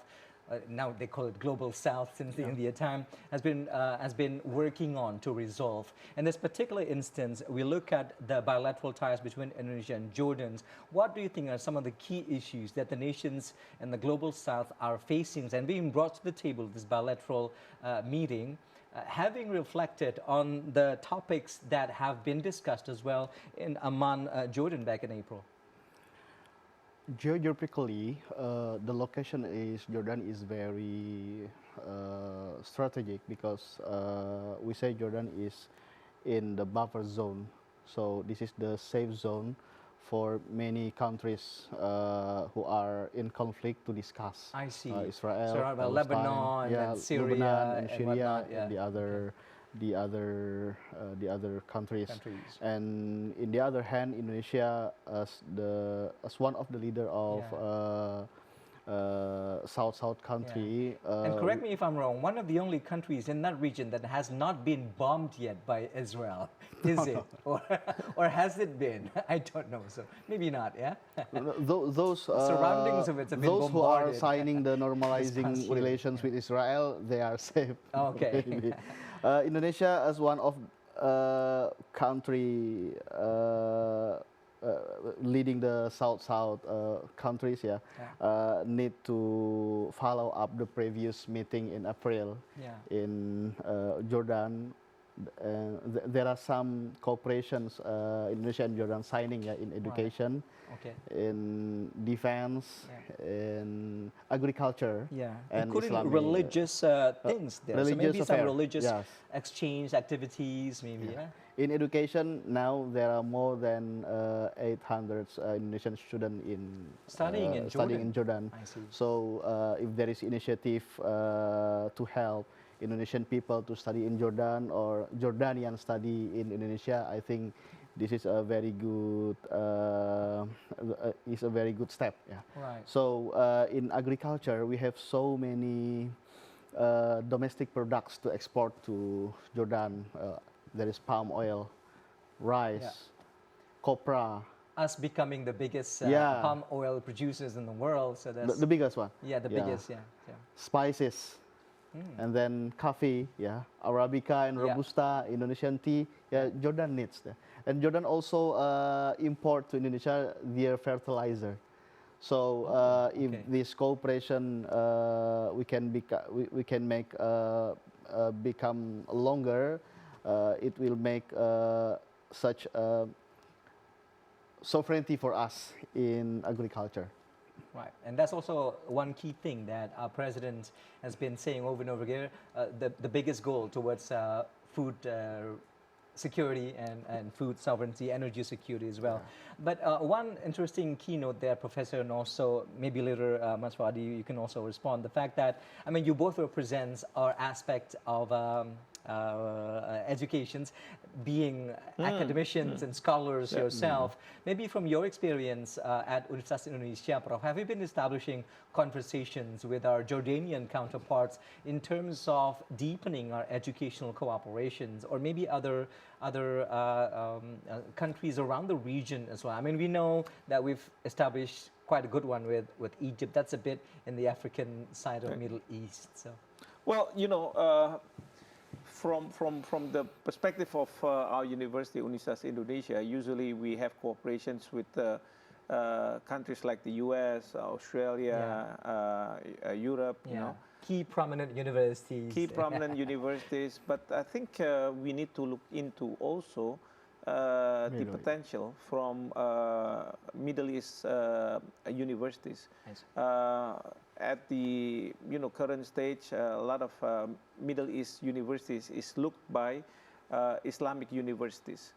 now they call it Global South since the India time, has been working on to resolve. In this particular instance, we look at the bilateral ties between Indonesia and Jordan. What do you think are some of the key issues that the nations in the Global South are facing and being brought to the table this bilateral meeting? Having reflected on the topics that have been discussed as well in Amman, Jordan back in April. Geographically, the location is Jordan is very strategic because we say Jordan is in the buffer zone. So this is the safe zone for many countries who are in conflict to discuss. I see. Israel, so Palestine, Lebanon, and Syria, Lebanon and Syria, whatnot, and the other countries. And in the other hand, Indonesia as one of the leader of South country. And correct me if I'm wrong, one of the only countries in that region that has not been bombed yet by Israel, is it? Or has it been? I don't know, so maybe not, yeah? Those surroundings of it have been those who are bombarded. signing the normalizing relations with Israel, they are safe. Okay. Indonesia as one of country leading the South countries, need to follow up the previous meeting in April in Jordan. There are some cooperations Indonesia and Jordan signing in education, in defense, in agriculture, and including Islamic, religious things there. So maybe some religious exchange activities, maybe. In education, now there are more than 800 Indonesian students studying in Jordan. I see. So if there is initiative to help Indonesian people to study in Jordan or Jordanian study in Indonesia, I think this is a very good step. Right. So in agriculture, we have so many domestic products to export to Jordan. There is palm oil, rice, copra. Us becoming the biggest palm oil producers in the world. So that's the biggest one. Yeah, the biggest. Spices. And then coffee, Arabica and Robusta, Indonesian tea, Jordan needs that. And Jordan also import to Indonesia their fertilizer. So if this cooperation we can make become longer, it will make such sovereignty for us in agriculture. Right, and that's also one key thing that our president has been saying over and over again, the biggest goal towards food security and food sovereignty, energy security as well. But one interesting keynote there, Professor, and also maybe later, Maswadi, you can also respond, the fact that, I mean, you both represent our aspect of educations, being academicians and scholars yourself. Maybe from your experience at Universitas Indonesia, Prof, have you been establishing conversations with our Jordanian counterparts in terms of deepening our educational cooperations, or maybe other countries around the region as well? I mean, we know that we've established quite a good one with Egypt. That's a bit in the African side of Middle East. So, well, you know, from the perspective of our university, Universitas Indonesia, usually we have cooperations with countries like the US, Australia, Europe, you know. Key prominent universities. Key prominent universities, but I think we need to look into also the potential from Middle East universities. At the current stage, a lot of Middle East universities is looked by Islamic universities,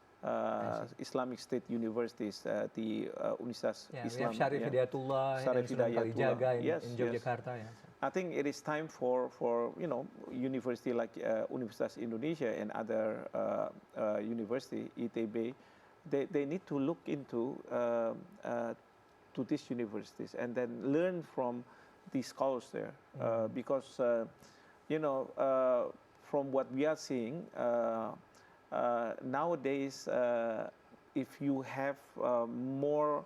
Islamic State universities, the Universitas Islam. We have Syarif Hidayatullah and Sunan Kalijaga in Yogyakarta. I think it is time for university like Universitas Indonesia and other university, ITB, they need to look into to these universities and then learn from the scholars there, because from what we are seeing nowadays, if you have more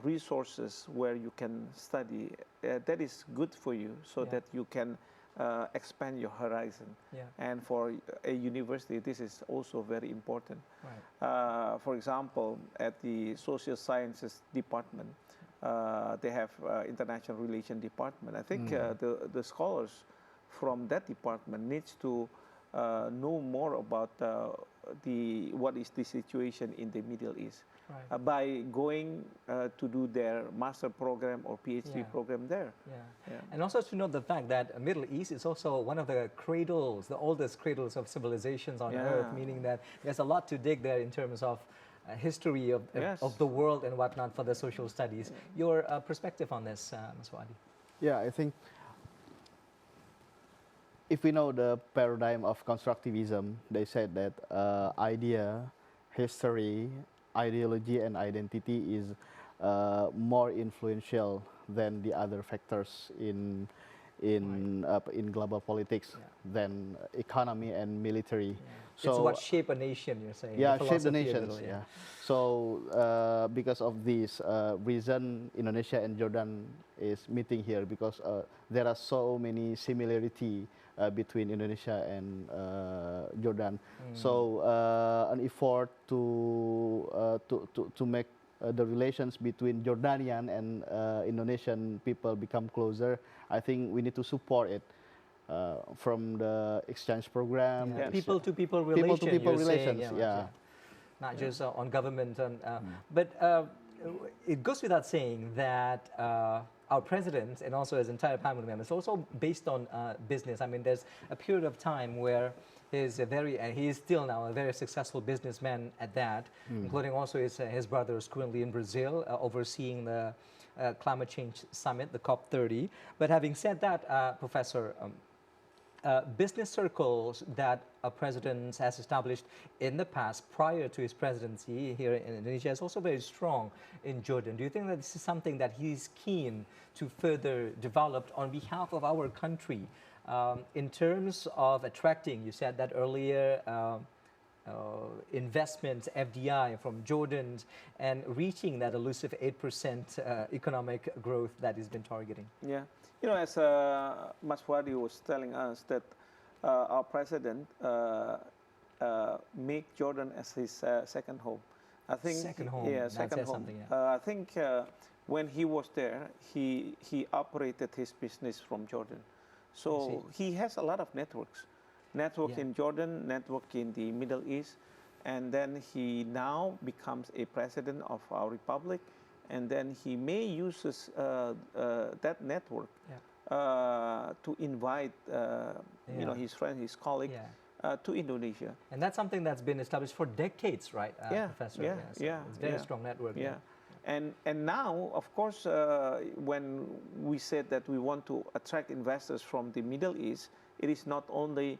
resources where you can study, that is good for you, so Yeah. that you can expand your horizon. Yeah. And for a university, this is also very important. Right. For example, at the social sciences department, they have international relation department. I think the scholars from that department needs to know more about what is the situation in the Middle East. Right. By going to do their master program or PhD Yeah. program there. Yeah. Yeah. And also to note the fact that Middle East is also one of the cradles, the oldest cradles of civilizations on Earth, Yeah. meaning that there's a lot to dig there in terms of history of Yes. the world and whatnot for the social studies. Your perspective on this, Ms. Wadi? Yeah, I think if we know the paradigm of constructivism, they said that idea, history, ideology, and identity is more influential than the other factors in global politics than economy and military. It's what shape a nation, you're saying. Yeah, the shape the philosophy of it nations. all, Yeah. So because of this reason, Indonesia and Jordan is meeting here because there are so many similarity between Indonesia and Jordan. So an effort to make the relations between Jordanian and Indonesian people become closer. I think we need to support it. From the exchange program, Yeah. People-to-people relation, people-to-people you're saying, relations, yeah. Not just on government. But it goes without saying that our president and also his entire family members also based on business. I mean, there's a period of time where he is still now a very successful businessman at that, including also his brother is currently in Brazil overseeing the climate change summit, the COP30. But having said that, Professor, business circles that a president has established in the past prior to his presidency here in Indonesia is also very strong in Jordan. Do you think that this is something that he's keen to further develop on behalf of our country in terms of attracting, you said that earlier, investments, FDI from Jordan, and reaching that elusive 8% economic growth that he's been targeting? Yeah. You know, as Maswadi was telling us that our president make Jordan as his second home. I think Second home, Yeah, that second says home. something, yeah. I think when he was there, he operated his business from Jordan, so he has a lot of networks Yeah. in Jordan, network in the Middle East, and then he now becomes a president of our republic. And then he may use that network to invite, you know, his friend, his colleague, to Indonesia. And that's something that's been established for decades, right, Professor? Yeah, So yeah, it's a very yeah. strong network. Yeah. And now, of course, when we said that we want to attract investors from the Middle East, it is not only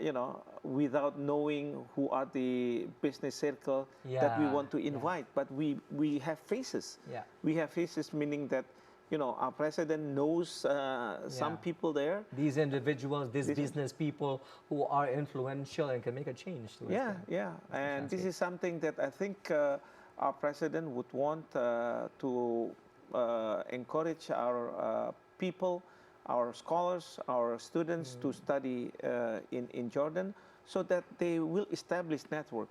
you know, without knowing who are the business circle that we want to invite, but we have faces. Yeah. We have faces, meaning that, you know, our president knows some people there. These individuals, these business people who are influential and can make a change. Yeah. And this is something that I think our president would want to encourage our people, our scholars, our students to study in Jordan, so that they will establish network.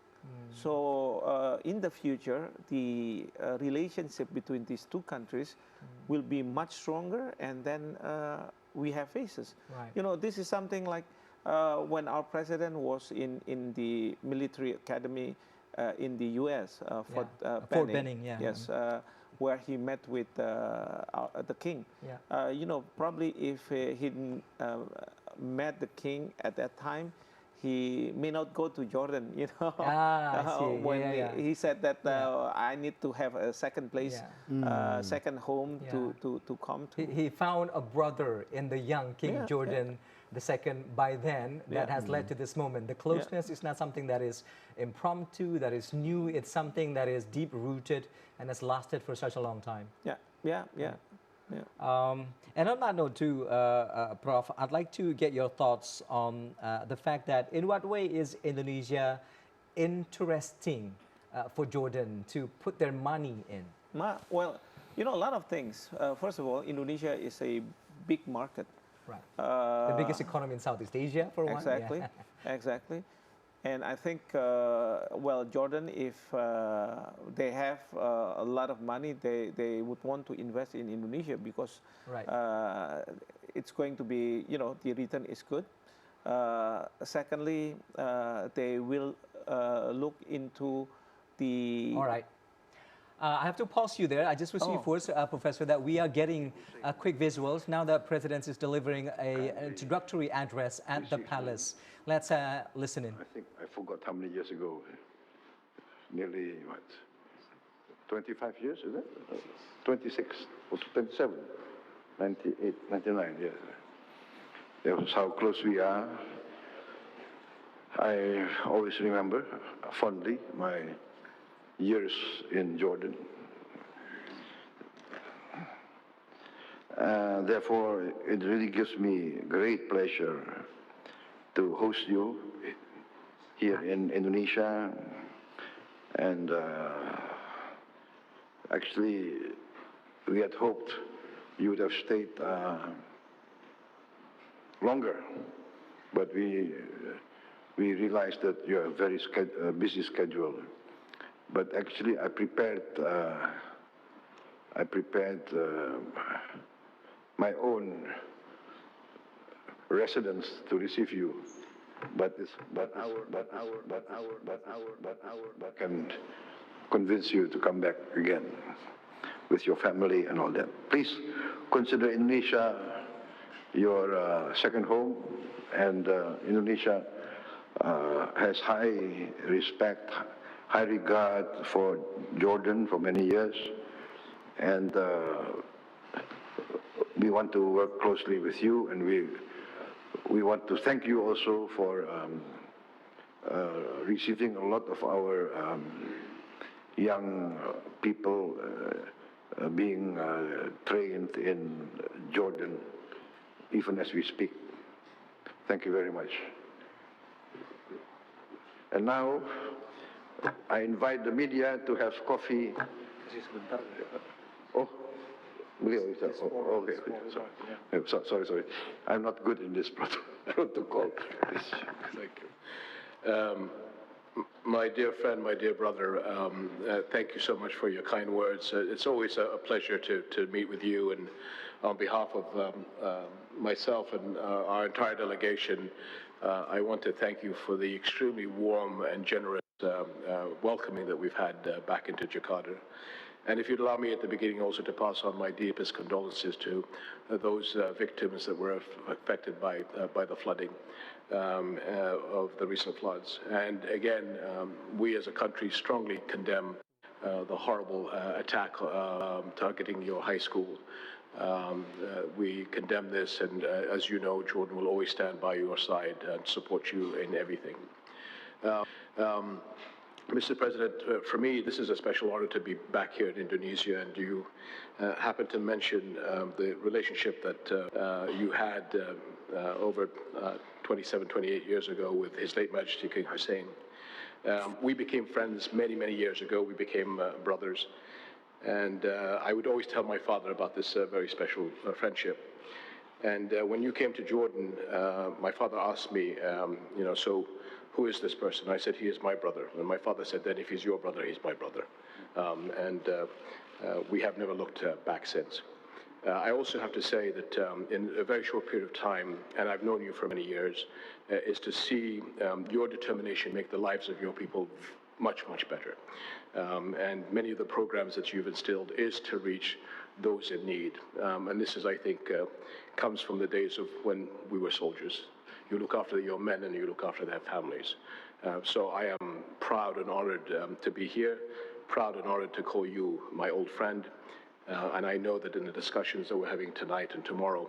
So in the future, the relationship between these two countries will be much stronger, and then we have faces. Right. You know, this is something like when our president was in the military academy in the U.S. Fort Benning, yeah. Yes. Where he met with the king. Yeah. You know, probably if he met the king at that time, he may not go to Jordan, you know. I see. When he said that I need to have a second place, second home to come to. He found a brother in the young King Jordan II by then that has led to this moment. The closeness is not something that is impromptu, that is new. It's something that is deep-rooted and has lasted for such a long time. And on that note too, Prof, I'd like to get your thoughts on the fact that in what way is Indonesia interesting for Jordan to put their money in? Well, a lot of things. First of all, Indonesia is a big market. Right. The biggest economy in Southeast Asia, for one. Exactly, Yeah. exactly. And I think, Jordan, if they have a lot of money, they would want to invest in Indonesia because Right. it's going to be, the return is good. Secondly, they will look into the... All right. I have to pause you there. I just received first, Professor, that we are getting quick visuals now that President is delivering an introductory address at the palace. Let's listen in. I think I forgot how many years ago. Nearly, 25 years, is it? 26 or 27? 98, 99, yes. That was how close we are. I always remember fondly my years in Jordan. Therefore, it really gives me great pleasure to host you here in Indonesia. And actually, we had hoped you would have stayed longer, but we realized that you have a very busy schedule. But actually, I prepared my own residence to receive you. But can convince you to come back again with your family and all that. Please consider Indonesia your second home, and Indonesia has high respect, high regard for Jordan for many years, and we want to work closely with you, and we want to thank you also for receiving a lot of our young people being trained in Jordan, even as we speak. Thank you very much. And now, I invite the media to have coffee. Oh, sorry. I'm not good in this protocol. Thank you. My dear friend, my dear brother, thank you so much for your kind words. It's always a pleasure to meet with you, and on behalf of myself and our entire delegation, I want to thank you for the extremely warm and generous welcoming that we've had back into Jakarta. And if you'd allow me at the beginning also to pass on my deepest condolences to those victims that were affected by the flooding of the recent floods. And again, we as a country strongly condemn the horrible attack targeting your high school. We condemn this, and as you know, Jordan will always stand by your side and support you in everything. Mr. President, for me, this is a special honor to be back here in Indonesia, and you happen to mention the relationship that you had over 27, 28 years ago with His late Majesty King Hussein. We became friends many, many years ago. We became brothers. And I would always tell my father about this very special friendship. And when you came to Jordan, my father asked me, so who is this person? I said, he is my brother. And my father said, then if he's your brother, he's my brother. We have never looked back since. I also have to say that in a very short period of time, and I've known you for many years, is to see your determination make the lives of your people much, much better. And many of the programs that you've instilled is to reach those in need. And this is, I think, comes from the days of when we were soldiers. You look after your men and you look after their families. So I am proud and honored to be here, proud and honored to call you my old friend. And I know that in the discussions that we're having tonight and tomorrow,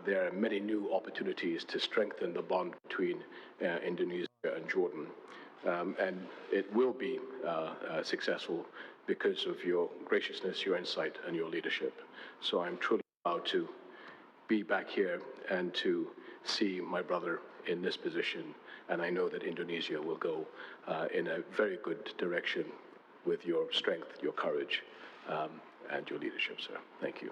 there are many new opportunities to strengthen the bond between Indonesia and Jordan. And it will be successful because of your graciousness, your insight, and your leadership. So I'm truly proud to be back here and to see my brother in this position. And I know that Indonesia will go in a very good direction with your strength, your courage, and your leadership, sir. Thank you.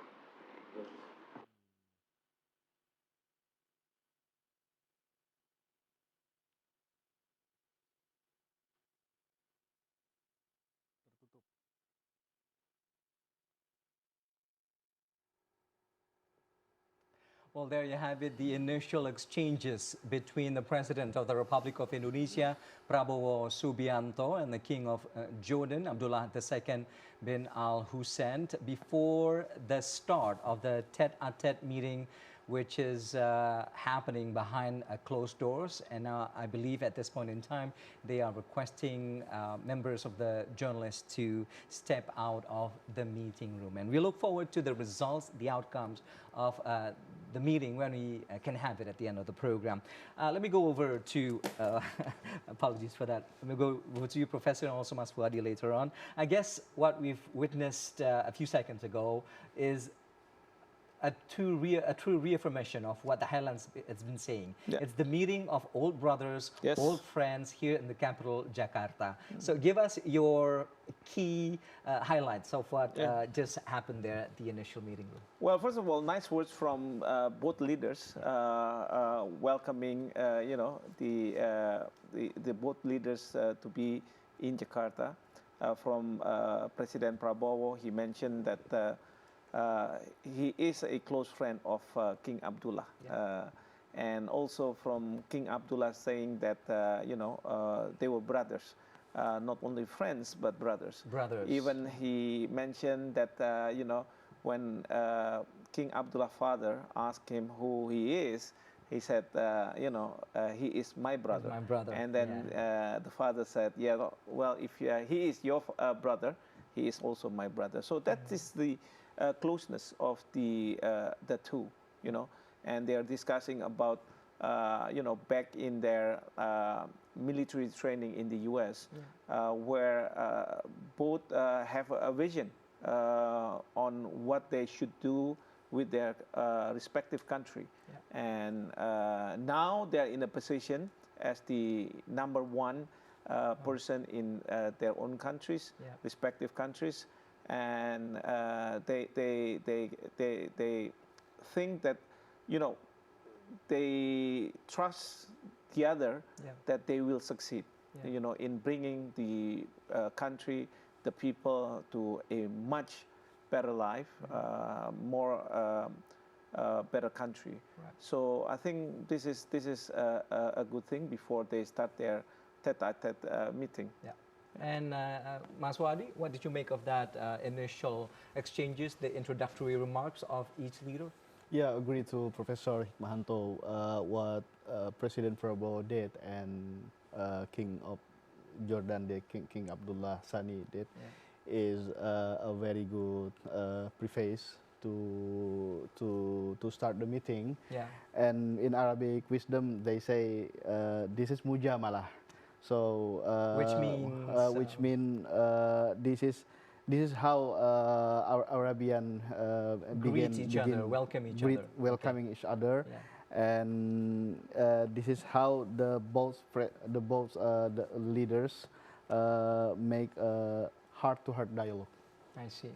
Well, there you have it, the initial exchanges between the President of the Republic of Indonesia, Prabowo Subianto, and the King of Jordan, Abdullah II bin Al Hussein, before the start of the tete-a-tete meeting, which is happening behind closed doors. And now I believe at this point in time, they are requesting members of the journalists to step out of the meeting room. And we look forward to the results, the outcomes of the meeting when we can have it at the end of the program. Let me go over to, apologies for that, let me go over to you, Professor, and also Mas Fuadi later on. I guess what we've witnessed a few seconds ago is a true reaffirmation of what the Highlands has been saying. Yeah. It's the meeting of old brothers, Yes. old friends here in the capital, Jakarta. So give us your key highlights of what just happened there at the initial meeting room. Well, first of all, nice words from both leaders, welcoming the both leaders to be in Jakarta. From President Prabowo, he mentioned that he is a close friend of King Abdullah, and also from King Abdullah saying that they were brothers. Not only friends, but brothers. Even he mentioned that, when King Abdullah's father asked him who he is, he said, he is my brother. He's my brother. And then the father said, yeah, well, if he is your brother, he is also my brother. So that is the closeness of the two, and they are discussing about, back in their military training in the U.S., where both have a vision on what they should do with their respective country. And now they're in a position as the number one person in their own countries, respective countries, and they think that, they trust the other that they will succeed, in bringing the country, the people to a much better life, more better country. So I think this is a good thing before they start their tete-a-tete meeting. And Mas Wadi, what did you make of that initial exchanges, the introductory remarks of each leader? Yeah, agree to Professor Hikmahanto. What President Prabowo did and King of Jordan, King Abdullah Sani did, is a very good preface to start the meeting. And in Arabic wisdom, they say this is mujamalah. So which mean this is how our Arabian welcoming each other, and this is how the leaders make a heart-to-heart dialogue. I see.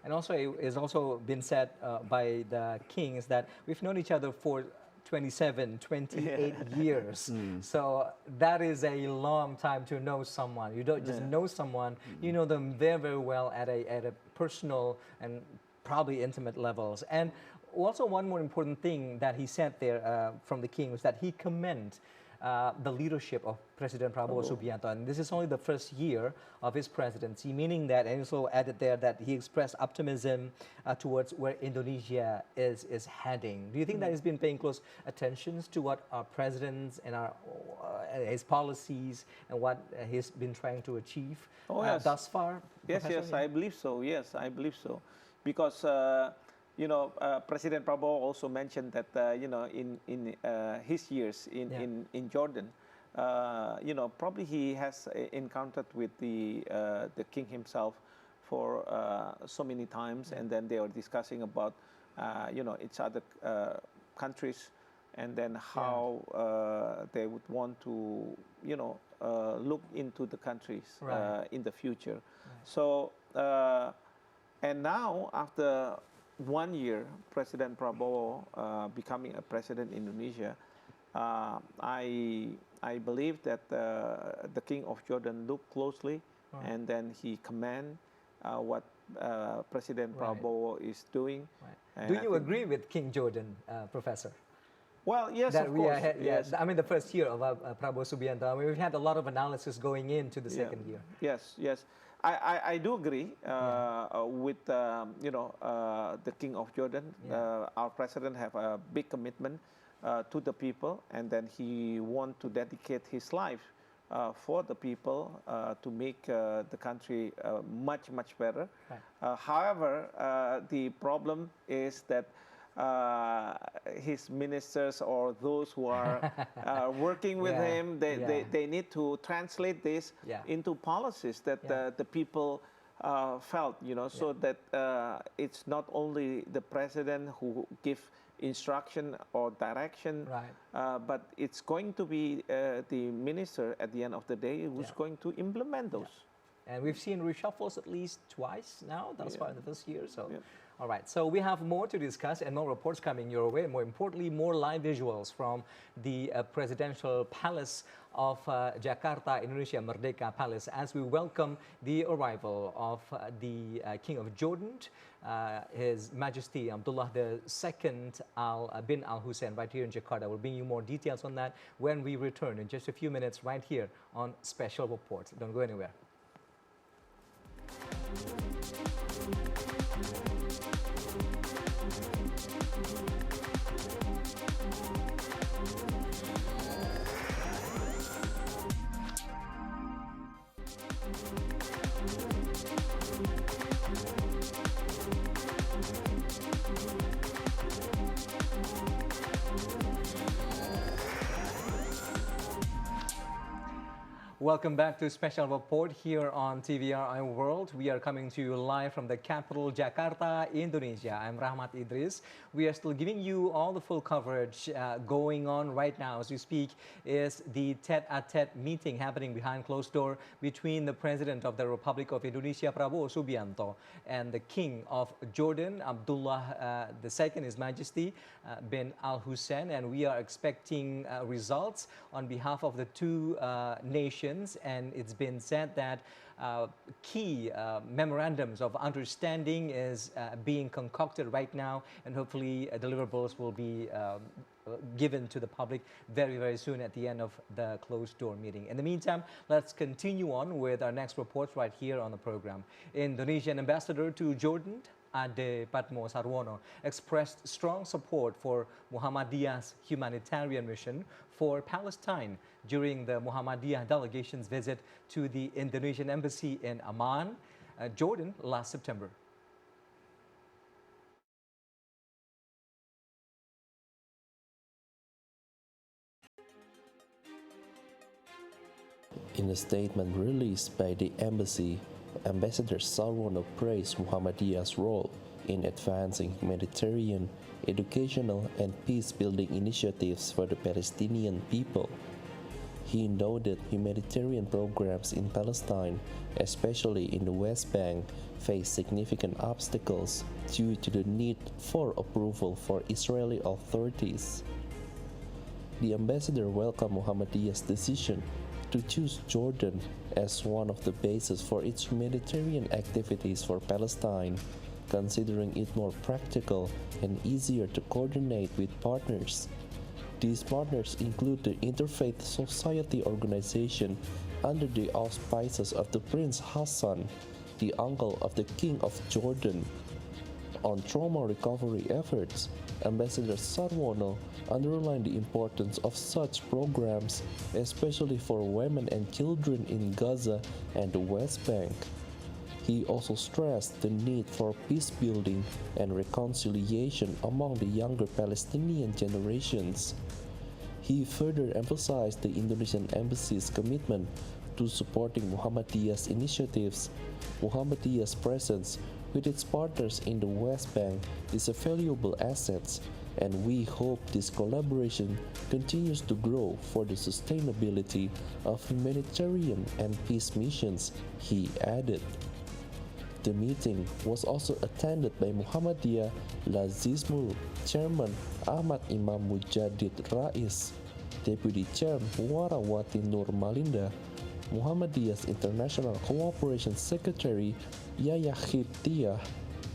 And also, it's also been said by the kings that we've known each other for 28 years. So that is a long time to know someone. You don't just know someone, you know them very, very well at a personal and probably intimate levels. And also one more important thing that he said there from the king was that he commended the leadership of President Prabowo Subianto. And this is only the first year of his presidency, meaning that, and he also added there that he expressed optimism towards where Indonesia is heading. Do you think that he's been paying close attention to what our presidents and his policies and what he's been trying to achieve thus far? Yes, I believe so. Yes, I believe so. Because President Prabowo also mentioned that in his years in Jordan, probably he has encountered with the king himself for so many times, and then they are discussing about each other countries, and then how they would want to look into the countries in the future. So And now, after 1 year, President Prabowo becoming a president in Indonesia, I believe that the King of Jordan looked closely, and then he commend what President Prabowo is doing. Right. Do you agree with King Jordan, Professor? Well, yes, That of we course. are, Yes. I mean, the first year of Prabowo Subianto. I mean, we've had a lot of analysis going into the second year. Yes, yes. I do agree with the King of Jordan. Our president have a big commitment to the people, and then he want to dedicate his life for the people to make the country much better. Right. However, the problem is that his ministers or those who are working with him, they need to translate this into policies that the people felt, so that it's not only the president who give instruction or direction, but it's going to be the minister at the end of the day who's going to implement those. And we've seen reshuffles at least twice now, thus far in the first year. So, all right. So we have more to discuss and more reports coming your way. More importantly, more live visuals from the presidential palace of Jakarta, Indonesia, Merdeka Palace, as we welcome the arrival of the King of Jordan, His Majesty Abdullah II bin Al Hussein, right here in Jakarta. We'll bring you more details on that when we return in just a few minutes, right here on Special Report. Don't go anywhere. Welcome back to Special Report here on TVRI World. We are coming to you live from the capital, Jakarta, Indonesia. I'm Rahmat Idris. We are still giving you all the full coverage going on right now as we speak is the tete-a-tete meeting happening behind closed door between the President of the Republic of Indonesia, Prabowo Subianto, and the King of Jordan, Abdullah II, His Majesty bin Al Hussein. And we are expecting results on behalf of the two nations. And it's been said that key memorandums of understanding is being concocted right now, and hopefully deliverables will be given to the public very soon at the end of the closed door meeting. In the meantime, let's continue on with our next reports right here on the program. Indonesian ambassador to Jordan, Ade Patmo Sarwono, expressed strong support for Muhammadiyah's humanitarian mission for Palestine during the Muhammadiyah delegation's visit to the Indonesian embassy in Amman, Jordan, last September. In a statement released by the embassy, Ambassador Sarwono praised Muhammadiyah's role in advancing humanitarian, educational, and peace-building initiatives for the Palestinian people. He noted humanitarian programs in Palestine, especially in the West Bank, face significant obstacles due to the need for approval for Israeli authorities. The ambassador welcomed Muhammadiyah's decision to choose Jordan as one of the bases for its humanitarian activities for Palestine, considering it more practical and easier to coordinate with partners. These partners include the Interfaith Society Organization under the auspices of the Prince Hassan, the uncle of the King of Jordan. On trauma recovery efforts, Ambassador Sarwono underlined the importance of such programs, especially for women and children in Gaza and the West Bank. He also stressed the need for peace building and reconciliation among the younger Palestinian generations. He further emphasized the Indonesian embassy's commitment to supporting Muhammadiyah's initiatives. Muhammadiyah's presence with its partners in the West Bank is a valuable asset, and we hope this collaboration continues to grow for the sustainability of humanitarian and peace missions, he added. The meeting was also attended by Muhammadiyah Lazizmul Chairman Ahmad Imam Mujadid Rais, Deputy Chairman Warawati Nur Malinda, Muhammadiyah's International Cooperation Secretary Yahya Khibtiyah,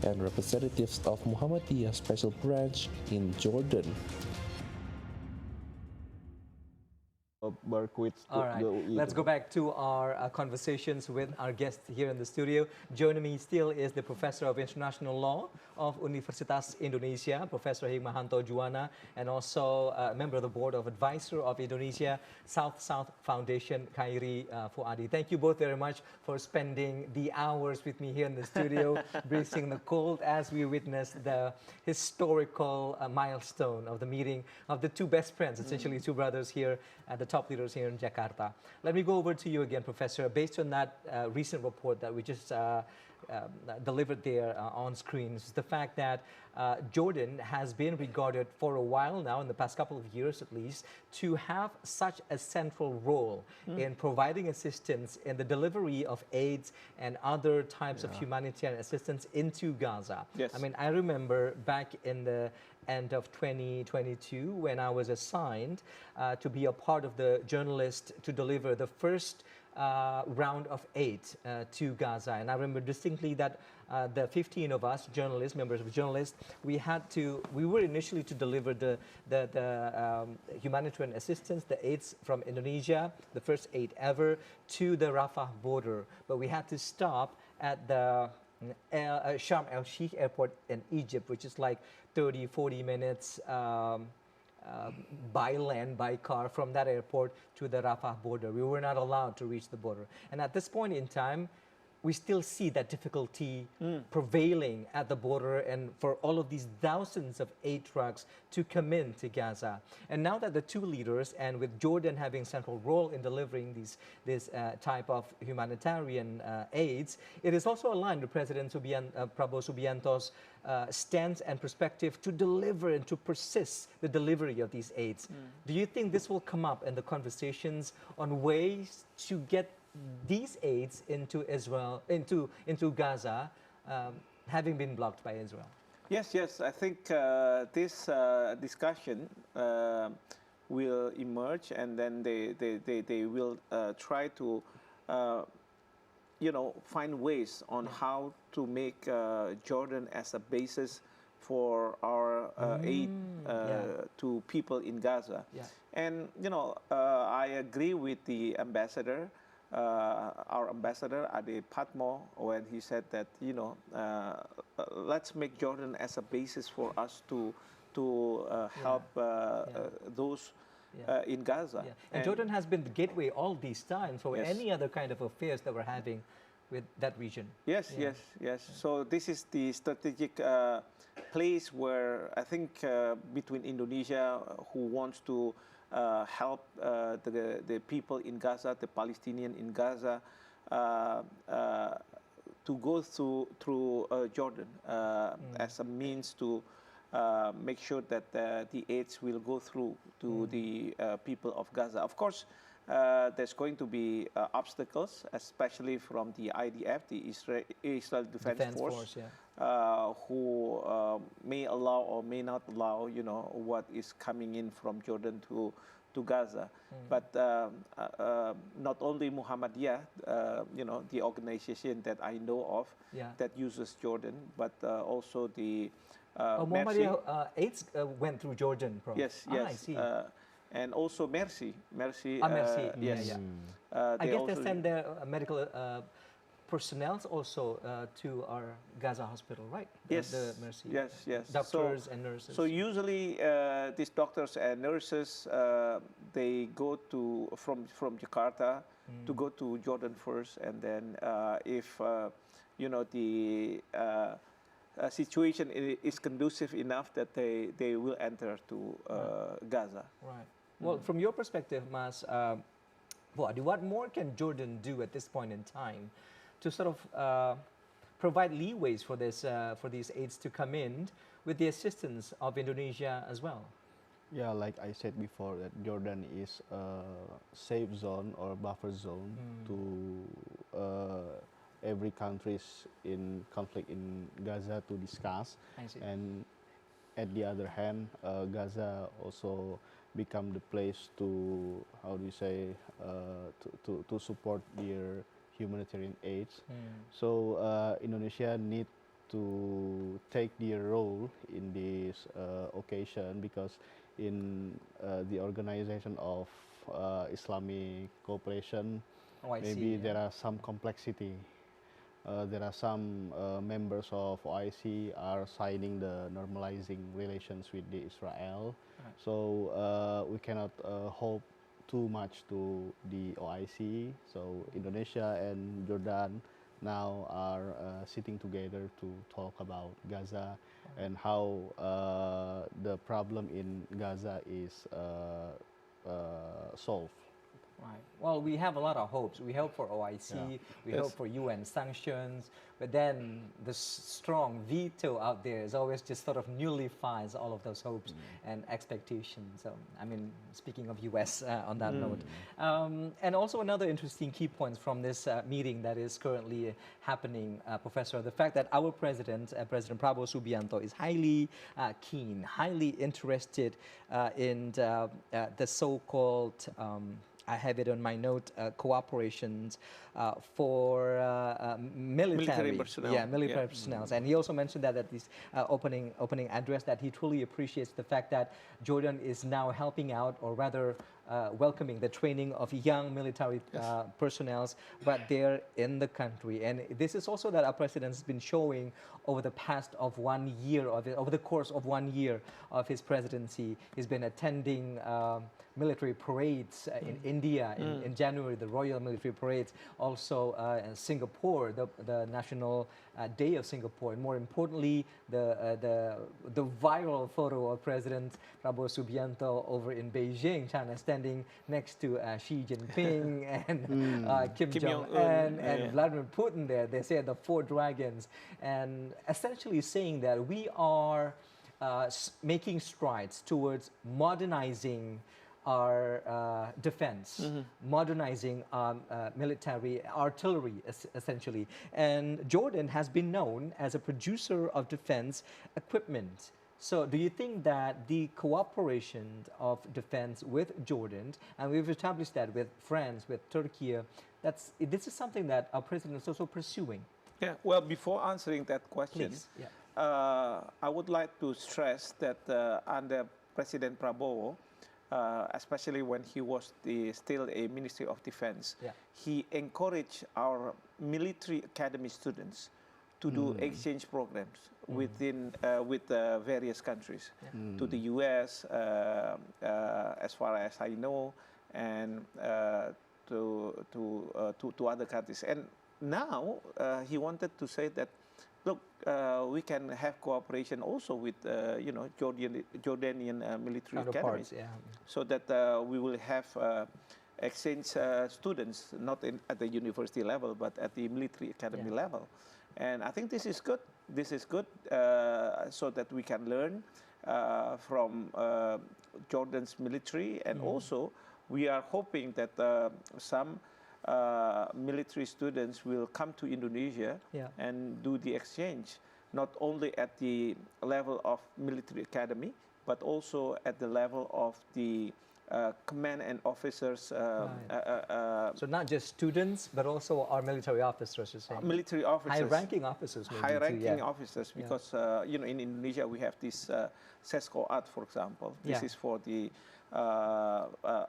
and representatives of Muhammadiyah Special Branch in Jordan. All right, let's go back to our conversations with our guest here in the studio. Joining me still is the Professor of International Law of Universitas Indonesia, Professor Hikmahanto Juwana, and also a member of the Board of Advisor of Indonesia South-South Foundation, Khairi Fuadi. Thank you both very much for spending the hours with me here in the studio, breathing the cold as we witness the historical milestone of the meeting of the two best friends, essentially two brothers here, the top leaders here in Jakarta. Let me go over to you again, Professor. Based on that recent report that we just delivered there on screens, the fact that Jordan has been regarded for a while now, in the past couple of years at least, to have such a central role in providing assistance in the delivery of aids and other types of humanitarian assistance into Gaza. Yes. I mean, I remember back in the end of 2022 when I was assigned to be a part of the journalist to deliver the first round of aid to Gaza. And I remember distinctly that the 15 of us journalists, members of journalists, we were initially to deliver the humanitarian assistance, the aids from Indonesia, the first aid ever, to the Rafah border. But we had to stop at the Sharm el-Sheikh airport in Egypt, which is like 30, 40 minutes by land, by car, from that airport to the Rafah border. We were not allowed to reach the border. And at this point in time, we still see that difficulty prevailing at the border, and for all of these thousands of aid trucks to come into Gaza. And now that the two leaders, and with Jordan having a central role in delivering this type of humanitarian aids, it is also aligned with President Prabowo Subianto's stance and perspective to deliver and to persist the delivery of these aids. Do you think this will come up in the conversations on ways to get these aids into Israel, into Gaza, having been blocked by Israel? Yes. I think this discussion will emerge, and then they will try to, find ways on how to make Jordan as a basis for our aid to people in Gaza. Yeah. And I agree with the ambassador. Our ambassador Ade Patmo, when he said that let's make Jordan as a basis for us to help those in Gaza. Yeah. And Jordan has been the gateway all these times for any other kind of affairs that we're having with that region. Yes. So this is the strategic place where I think between Indonesia, who wants to help the people in Gaza, the Palestinian in Gaza, to go through Jordan as a means to make sure that the aids will go through to the people of Gaza. Of course, there's going to be obstacles, especially from the IDF, the Israel Defense Force, who may allow or may not allow, what is coming in from Jordan to Gaza. But not only Muhammadiyah, the organization that I know of that uses Jordan, but also the Muhammadiyah aids went through Jordan, Prof. Yes. I see. And also Mercy. Mercy. Yes. I guess they send their medical personnel also to our Gaza hospital, right? Yes. The Mercy. Yes. Doctors and nurses. So usually these doctors and nurses, they go from Jakarta to go to Jordan first, and then if the situation is conducive enough, that they will enter to Gaza. Right. Well, from your perspective, Mas, what more can Jordan do at this point in time to sort of provide leeways for these aids to come in with the assistance of Indonesia as well? Yeah, like I said before, that Jordan is a safe zone or buffer zone to every countries in conflict in Gaza to discuss. I see. And at the other hand, Gaza also become the place to, how do you say, to support their humanitarian aid. So Indonesia need to take their role in this occasion, because in the organization of Islamic cooperation, Oh, I see, maybe yeah. there are some complexity. There are some members of OIC are signing the normalizing relations with the Israel. Right. So we cannot hope too much to the OIC. So Indonesia and Jordan now are sitting together to talk about Gaza and how the problem in Gaza is solved. Right. Well, we have a lot of hopes. We hope for OIC, we hope for UN sanctions, but then the strong veto out there is always just sort of nullifies all of those hopes and expectations. I mean, speaking of US on that note. And also another interesting key points from this meeting that is currently happening, Professor, the fact that our president, President Prabowo Subianto, is highly keen, highly interested in the so-called I have it on my note, cooperations for military personnel. Yeah, military personnel. And he also mentioned that at this opening address that he truly appreciates the fact that Jordan is now helping out, or rather welcoming the training of young military personnel, but they're in the country. And this is also that our president has been showing over the past of 1 year, over the course of 1 year of his presidency. He's been attending military parades in India in January, the Royal Military Parades, also in Singapore, the National Day of Singapore, and more importantly, the viral photo of President Prabowo Subianto over in Beijing, China, standing next to Xi Jinping and Kim Jong-un and Vladimir Putin there. They say the four dragons, and essentially saying that we are making strides towards modernizing our defense, modernizing military artillery, essentially. And Jordan has been known as a producer of defense equipment. So do you think that the cooperation of defense with Jordan, and we've established that with France, with Turkey, this is something that our president is also pursuing? Yeah, well, before answering that question, Please, I would like to stress that under President Prabowo, especially when he was still a Ministry of Defense, he encouraged our military academy students to do exchange programs within with various countries, to the US, as far as I know, and to other countries. And now he wanted to say that, look, we can have cooperation also with Jordanian military academies, so that we will have exchange students not at the university level but at the military academy level. And I think this is good. This is good so that we can learn from Jordan's military, and also we are hoping that some military students will come to Indonesia and do the exchange, not only at the level of military academy, but also at the level of the command and officers. So not just students, but also our military officers, you're saying? Military officers. High-ranking officers, maybe. High-ranking officers, because in Indonesia we have this SESCO Art, for example. This is for the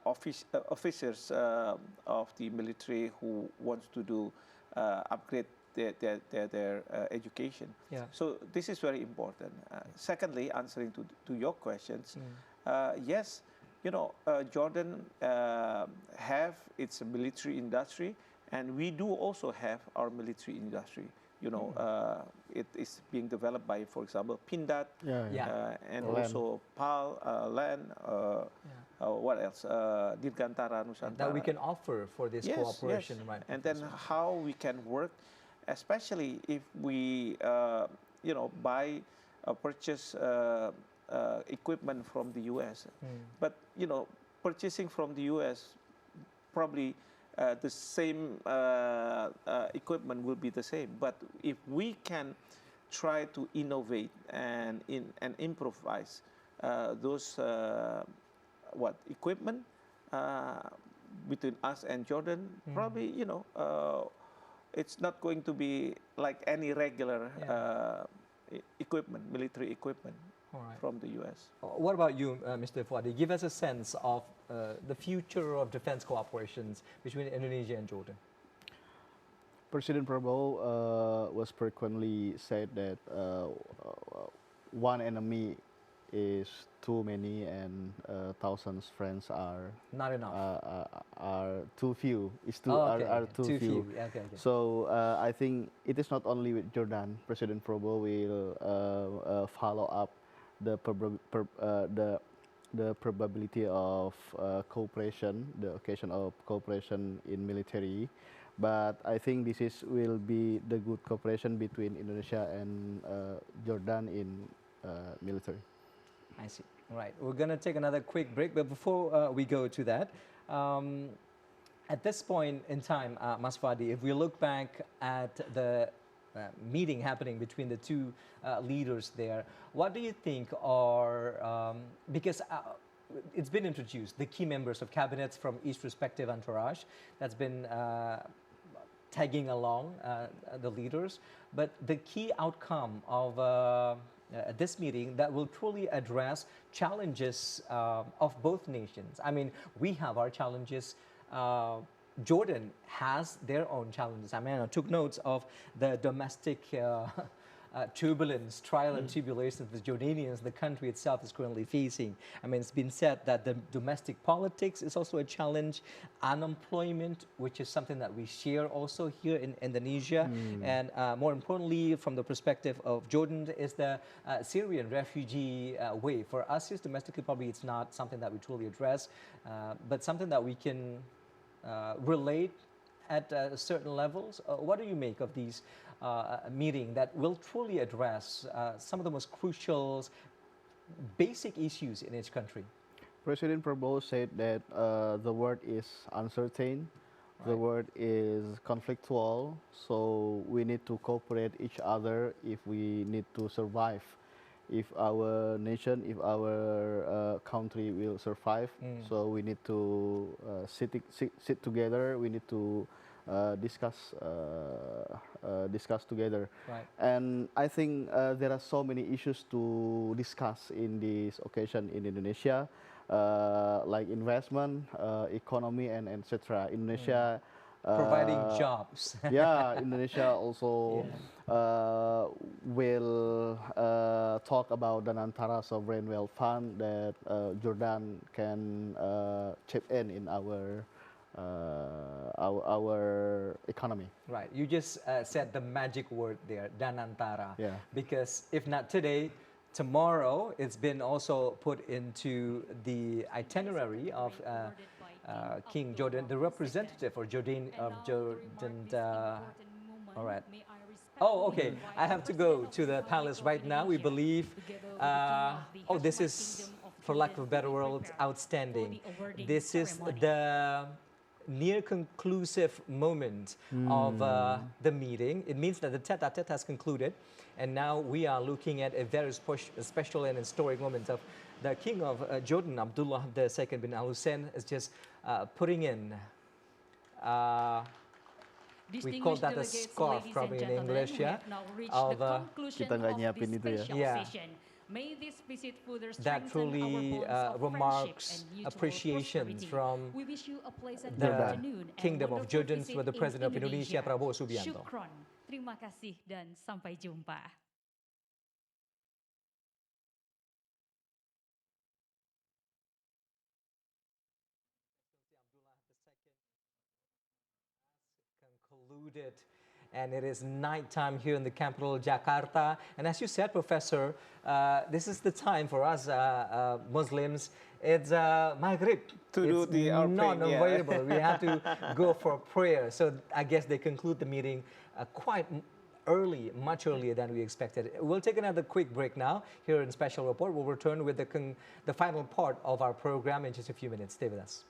officers of the military who wants to do upgrade their education. So this is very important. Secondly, answering to your questions, yes, Jordan have its military industry, and we do also have our military industry. It is being developed by, for example, Pindad, and also PAL, LAN, what else? Dirgantara Nusantara. That we can offer for this cooperation, right? And then how we can work, especially if we, buy or purchase equipment from the U.S. But, purchasing from the U.S. probably the same equipment will be the same. But if we can try to innovate and improvise those equipment between us and Jordan, probably it's not going to be like any regular equipment, military equipment from the U.S. What about you, Mr. Fuadi? Give us a sense of the future of defense cooperations between Indonesia and Jordan. President Prabowo was frequently said that one enemy is too many and thousands friends are not enough. Are too few. Are too few. Okay. So I think it is not only with Jordan. President Prabowo will follow up the probability of cooperation, the occasion of cooperation in military. But I think this will be the good cooperation between Indonesia and Jordan in military. I see. Right. We're going to take another quick break, but before we go to that, at this point in time, Mas Fadi, if we look back at the meeting happening between the two leaders there, what do you think are, because it's been introduced, the key members of cabinets from each respective entourage that's been tagging along the leaders, but the key outcome of this meeting that will truly address challenges of both nations. I mean, we have our challenges. Jordan has their own challenges. I mean, I took notes of the domestic turbulence, trial and tribulations the Jordanians, the country itself is currently facing. I mean, it's been said that the domestic politics is also a challenge, unemployment, which is something that we share also here in Indonesia, and more importantly, from the perspective of Jordan, is the Syrian refugee wave. For us, yes, domestically, probably it's not something that we truly address, but something that we can relate at certain levels. What do you make of these meeting that will truly address some of the most crucial, basic issues in each country? President Prabowo said that the world is uncertain, the world is conflictual, so we need to cooperate each other if we need to survive. If our nation, if our country will survive, so we need to sit together. We need to discuss together. Right. And I think there are so many issues to discuss in this occasion in Indonesia, like investment, economy, and etc. Indonesia. Providing jobs. Yeah, Indonesia also will talk about the Nantara Sovereign Wealth Fund that Jordan can chip in our economy. Right. You just said the magic word there, Danantara. Yeah. Because if not today, tomorrow, it's been also put into the itinerary of King Jordan, the representative for Jordan. All right. Oh, okay. I have to go to the palace right now. We believe. Oh, this is, for lack of a better word, outstanding. This is the near conclusive moment of the meeting. It means that the tete-a-tete has concluded, and now we are looking at a very special and historic moment of the King of Jordan, Abdullah II bin Al Hussein, is just putting in. We call that a scarf, probably in English, yeah. Of kita nggak nyiapin itu ya. Yeah. That truly remarks appreciations from the Kingdom of Jordan with the President of Indonesia, Prabowo Subianto. Syukron. Terima kasih dan sampai jumpa. Concluded, and it is nighttime here in the capital, Jakarta. And as you said, Professor, this is the time for us Muslims. It's Maghrib. To do the not available. We have to go for prayer. So I guess they conclude the meeting quite early, much earlier than we expected. We'll take another quick break now here in Special Report. We'll return with the final part of our program in just a few minutes. Stay with us.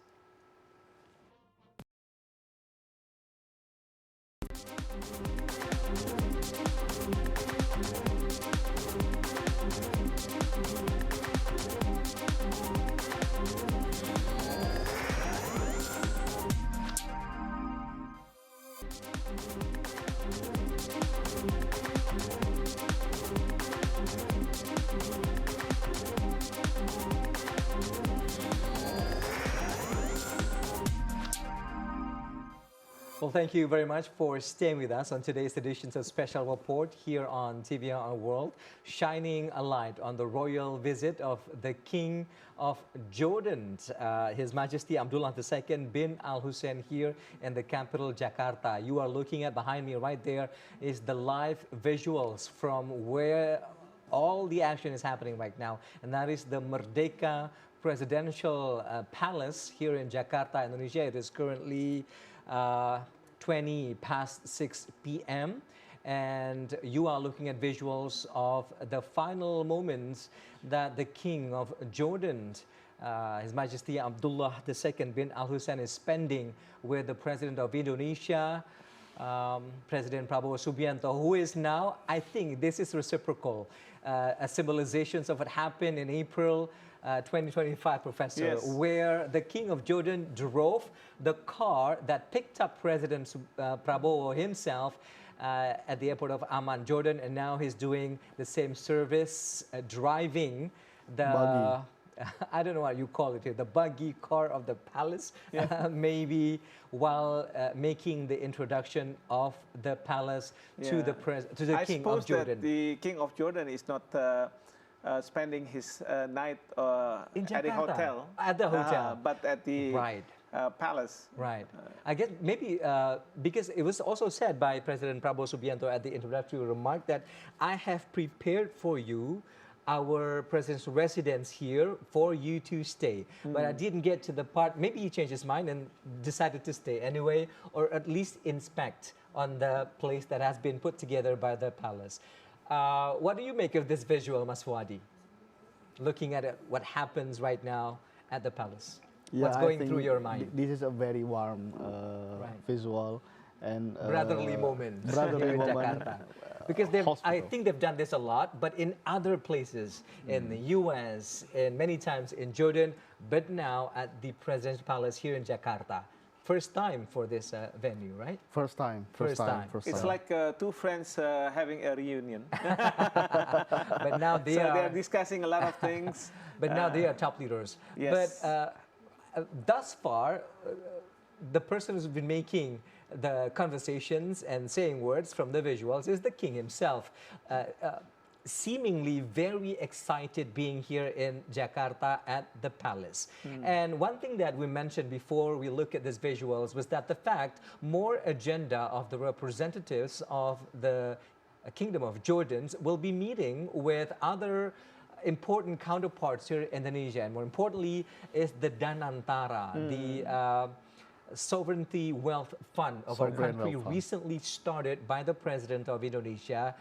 Well, thank you very much for staying with us on today's edition of Special Report here on TVR World, shining a light on the royal visit of the King of Jordan, His Majesty Abdullah II bin Al Hussein here in the capital, Jakarta. You are looking at behind me right there is the live visuals from where all the action is happening right now, and that is the Merdeka Presidential Palace here in Jakarta, Indonesia. It is currently 20 past 6 p.m. and you are looking at visuals of the final moments that the King of Jordan, His Majesty Abdullah II bin Al Hussein, is spending with the President of Indonesia, President Prabowo Subianto, who is now, I think this is reciprocal, a symbolization of what happened in April 2025, Professor, Yes. where the King of Jordan drove the car that picked up President Prabowo himself at the airport of Amman, Jordan, and now he's doing the same service, driving the Buggy. I don't know what you call it here, the buggy car of the palace, maybe while making the introduction of the palace to the I King suppose of Jordan. that the King of Jordan is not spending his night In at the Jakarta. hotel. At the hotel. But at the Right. palace. Right. I guess maybe because it was also said by President Prabowo Subianto at the introductory remark that I have prepared for you our president's residence here for you to stay. But I didn't get to the part, maybe he changed his mind and decided to stay anyway, or at least inspect on the place that has been put together by the palace. What do you make of this visual, Mas Fuadi? Looking at it, what happens right now at the palace? What's I going think through your mind? This is a very warm Right. visual and Brotherly moments brotherly here in moment. Jakarta. Because I Hospital. think they've done this a lot, but in other places, in the US, and many times in Jordan, but now at the President's Palace here in Jakarta. First time for this venue, right? First time. First time. It's like two friends having a reunion. But now they So are. they're discussing a lot of things. But now they are top leaders. Yes. But thus far, the person who's been making the conversations and saying words from the visuals is the king himself. Seemingly very excited being here in Jakarta at the palace. And one thing that we mentioned before we look at these visuals was that the fact more agenda of the representatives of the Kingdom of Jordan will be meeting with other important counterparts here in Indonesia, and more importantly is the Danantara, the Sovereignty Wealth Fund of our Sovereign country, Wealth Fund. recently started by the President of Indonesia,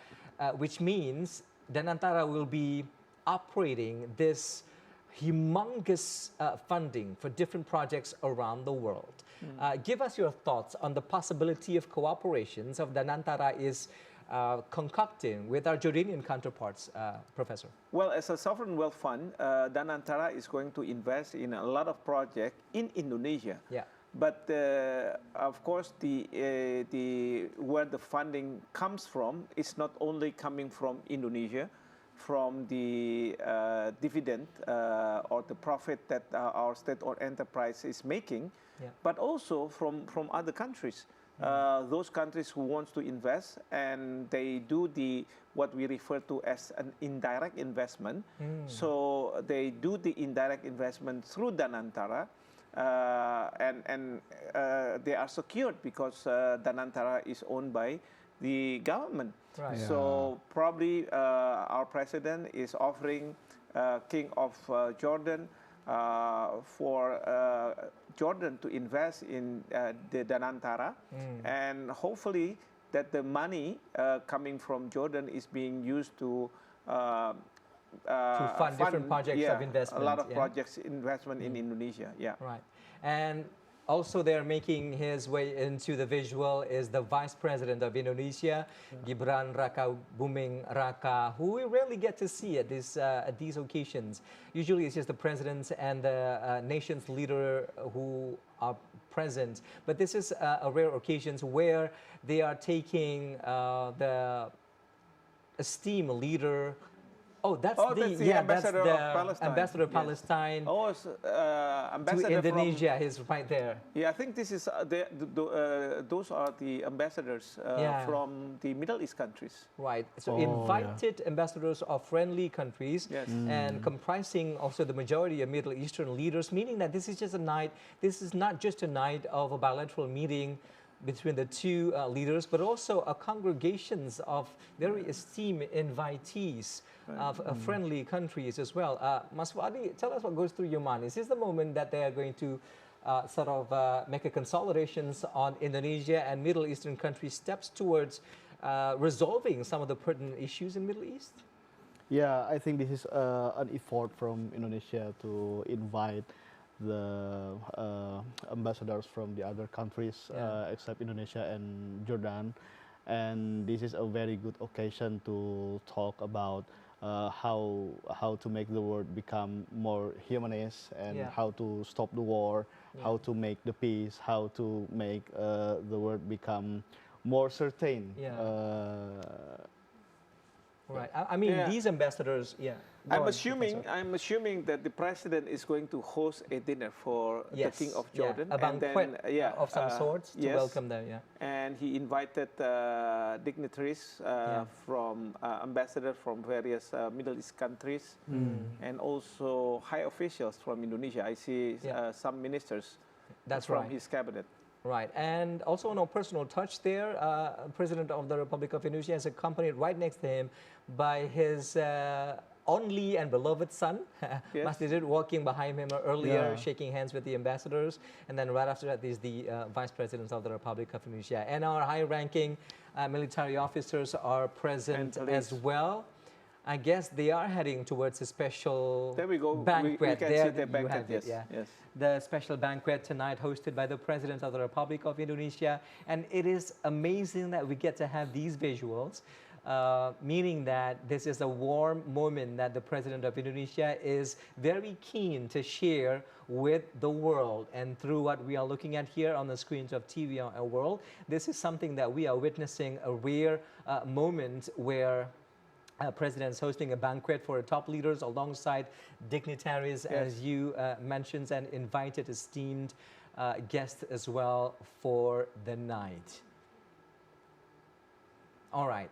which means Danantara will be operating this humongous funding for different projects around the world. Give us your thoughts on the possibility of cooperations of Danantara is concocting with our Jordanian counterparts, Professor. Well, as a sovereign wealth fund, Danantara is going to invest in a lot of projects in Indonesia. Yeah. But of course, where the funding comes from is not only coming from Indonesia, from the dividend or the profit that our state-owned enterprise is making, but also from other countries. Those countries who want to invest, and they do what we refer to as an indirect investment. So they do the indirect investment through Danantara, and they are secured because Danantara is owned by the government. Right. So probably our president is offering King of Jordan for Jordan to invest in the Danantara, and hopefully that the money coming from Jordan is being used to fund different projects of investment. A lot of projects investment in Indonesia. Yeah. Right. And also there making his way into the visual is the Vice President of Indonesia, Gibran Raka Buming Raka, who we rarely get to see at these occasions. Usually it's just the president and the nation's leader who are present, but this is a rare occasion where they are taking the esteemed leader. Oh, that's the ambassador of Palestine. Ambassador of Palestine. Oh, ambassador to Indonesia. He's right there. Yeah, I think this is those are the ambassadors from the Middle East countries. Right. So invited ambassadors of friendly countries, and comprising also the majority of Middle Eastern leaders, meaning that this is just a night. This is not just a night of a bilateral meeting between the two leaders, but also congregations of very esteemed invitees of friendly countries as well. Mas Wadi, tell us what goes through your mind. Is this the moment that they are going to sort of make a consolidations on Indonesia and Middle Eastern countries steps towards resolving some of the pertinent issues in Middle East? Yeah, I think this is an effort from Indonesia to invite the ambassadors from the other countries except Indonesia and Jordan, and this is a very good occasion to talk about how to make the world become more humanist and how to stop the war, how to make the peace, how to make the world become more certain. Right. I mean, these ambassadors, I'm assuming that the president is going to host a dinner for the King of Jordan, a banquet of some sorts to welcome them. And he invited dignitaries from ambassadors from various Middle East countries, and also high officials from Indonesia. I see some ministers from his cabinet. Right, and also on a personal touch there, President of the Republic of Indonesia is accompanied right next to him by his only and beloved son, Mas Didit, walking behind him earlier, shaking hands with the ambassadors, and then right after that is the Vice President of the Republic of Indonesia. And our high-ranking military officers are present as well. I guess they are heading towards a special banquet. We can see the banquet, yes. The special banquet tonight hosted by the President of the Republic of Indonesia. And it is amazing that we get to have these visuals, meaning that this is a warm moment that the President of Indonesia is very keen to share with the world. And through what we are looking at here on the screens of TV World, this is something that we are witnessing, a rare moment where President's hosting a banquet for top leaders alongside dignitaries, as you mentioned, and invited esteemed guests as well for the night. All right.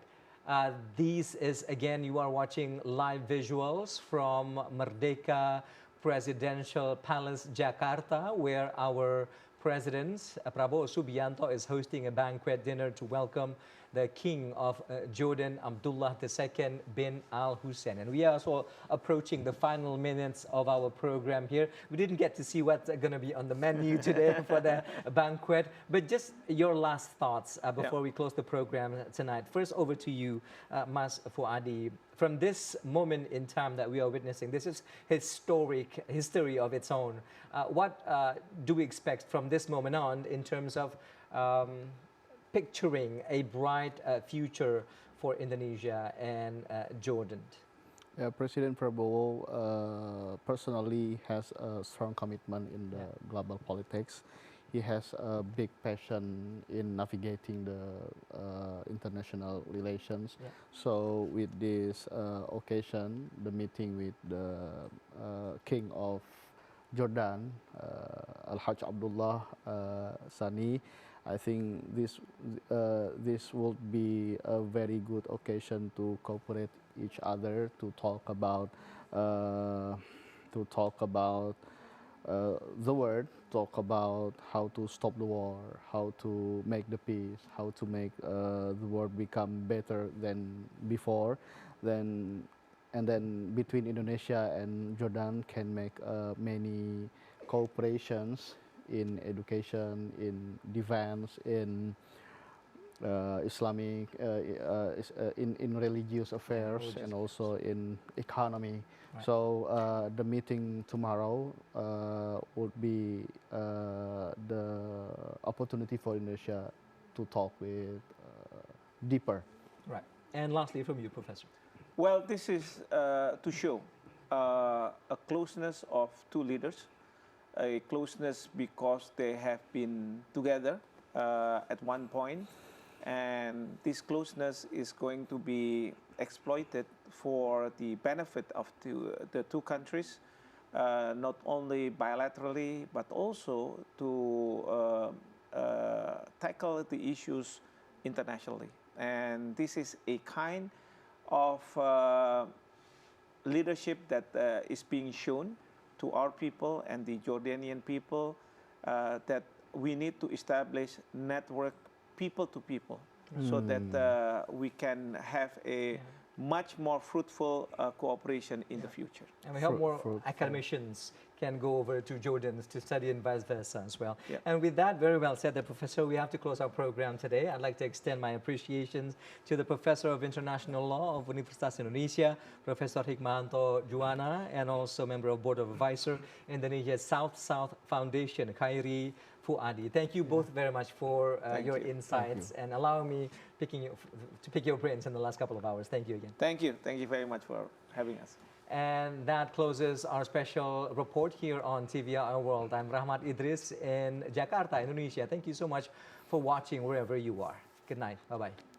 These is, again, you are watching live visuals from Merdeka Presidential Palace, Jakarta, where our President Prabowo Subianto is hosting a banquet dinner to welcome the King of Jordan, Abdullah II bin Al Hussein. And we are also approaching the final minutes of our program here. We didn't get to see what's going to be on the menu today for the banquet, but just your last thoughts before we close the program tonight. First, over to you, Mas Fuadi. From this moment in time that we are witnessing, this is history of its own. What do we expect from this moment on in terms of picturing a bright future for Indonesia and Jordan? President Prabowo personally has a strong commitment in the global politics. He has a big passion in navigating the international relations. So with this occasion, the meeting with the King of Jordan, Al-Hajj Abdullah Sani, I think this will be a very good occasion to cooperate each other, to talk about the world, talk about how to stop the war, how to make the peace, how to make the world become better than before. And then between Indonesia and Jordan can make many cooperations in education, in defense, in Islamic, in religious affairs and also in economy. Right. So the meeting tomorrow would be the opportunity for Indonesia to talk with deeper. Right. And lastly, from you, Professor. Well, this is to show a closeness of two leaders, a closeness because they have been together at one point, and this closeness is going to be exploited for the benefit of the two countries, not only bilaterally, but also to tackle the issues internationally. And this is a kind of leadership that is being shown to our people and the Jordanian people, that we need to establish network people to people, so that we can have a much more fruitful cooperation in the future. And we hope more academicians can go over to Jordan to study and vice versa as well. Yeah. And with that, very well said, Professor, we have to close our program today. I'd like to extend my appreciation to the Professor of International Law of Universitas Indonesia, Professor Hikmahanto Juwana, and also member of Board of Advisor, Indonesia South-South Foundation, Khairi Fuadi. Thank you both very much for your insights and allowing me to pick your brains in the last couple of hours. Thank you again. Thank you. Thank you very much for having us. And that closes our special report here on TVR Our World. I'm Rahmat Idris in Jakarta, Indonesia. Thank you so much for watching wherever you are. Good night. Bye-bye.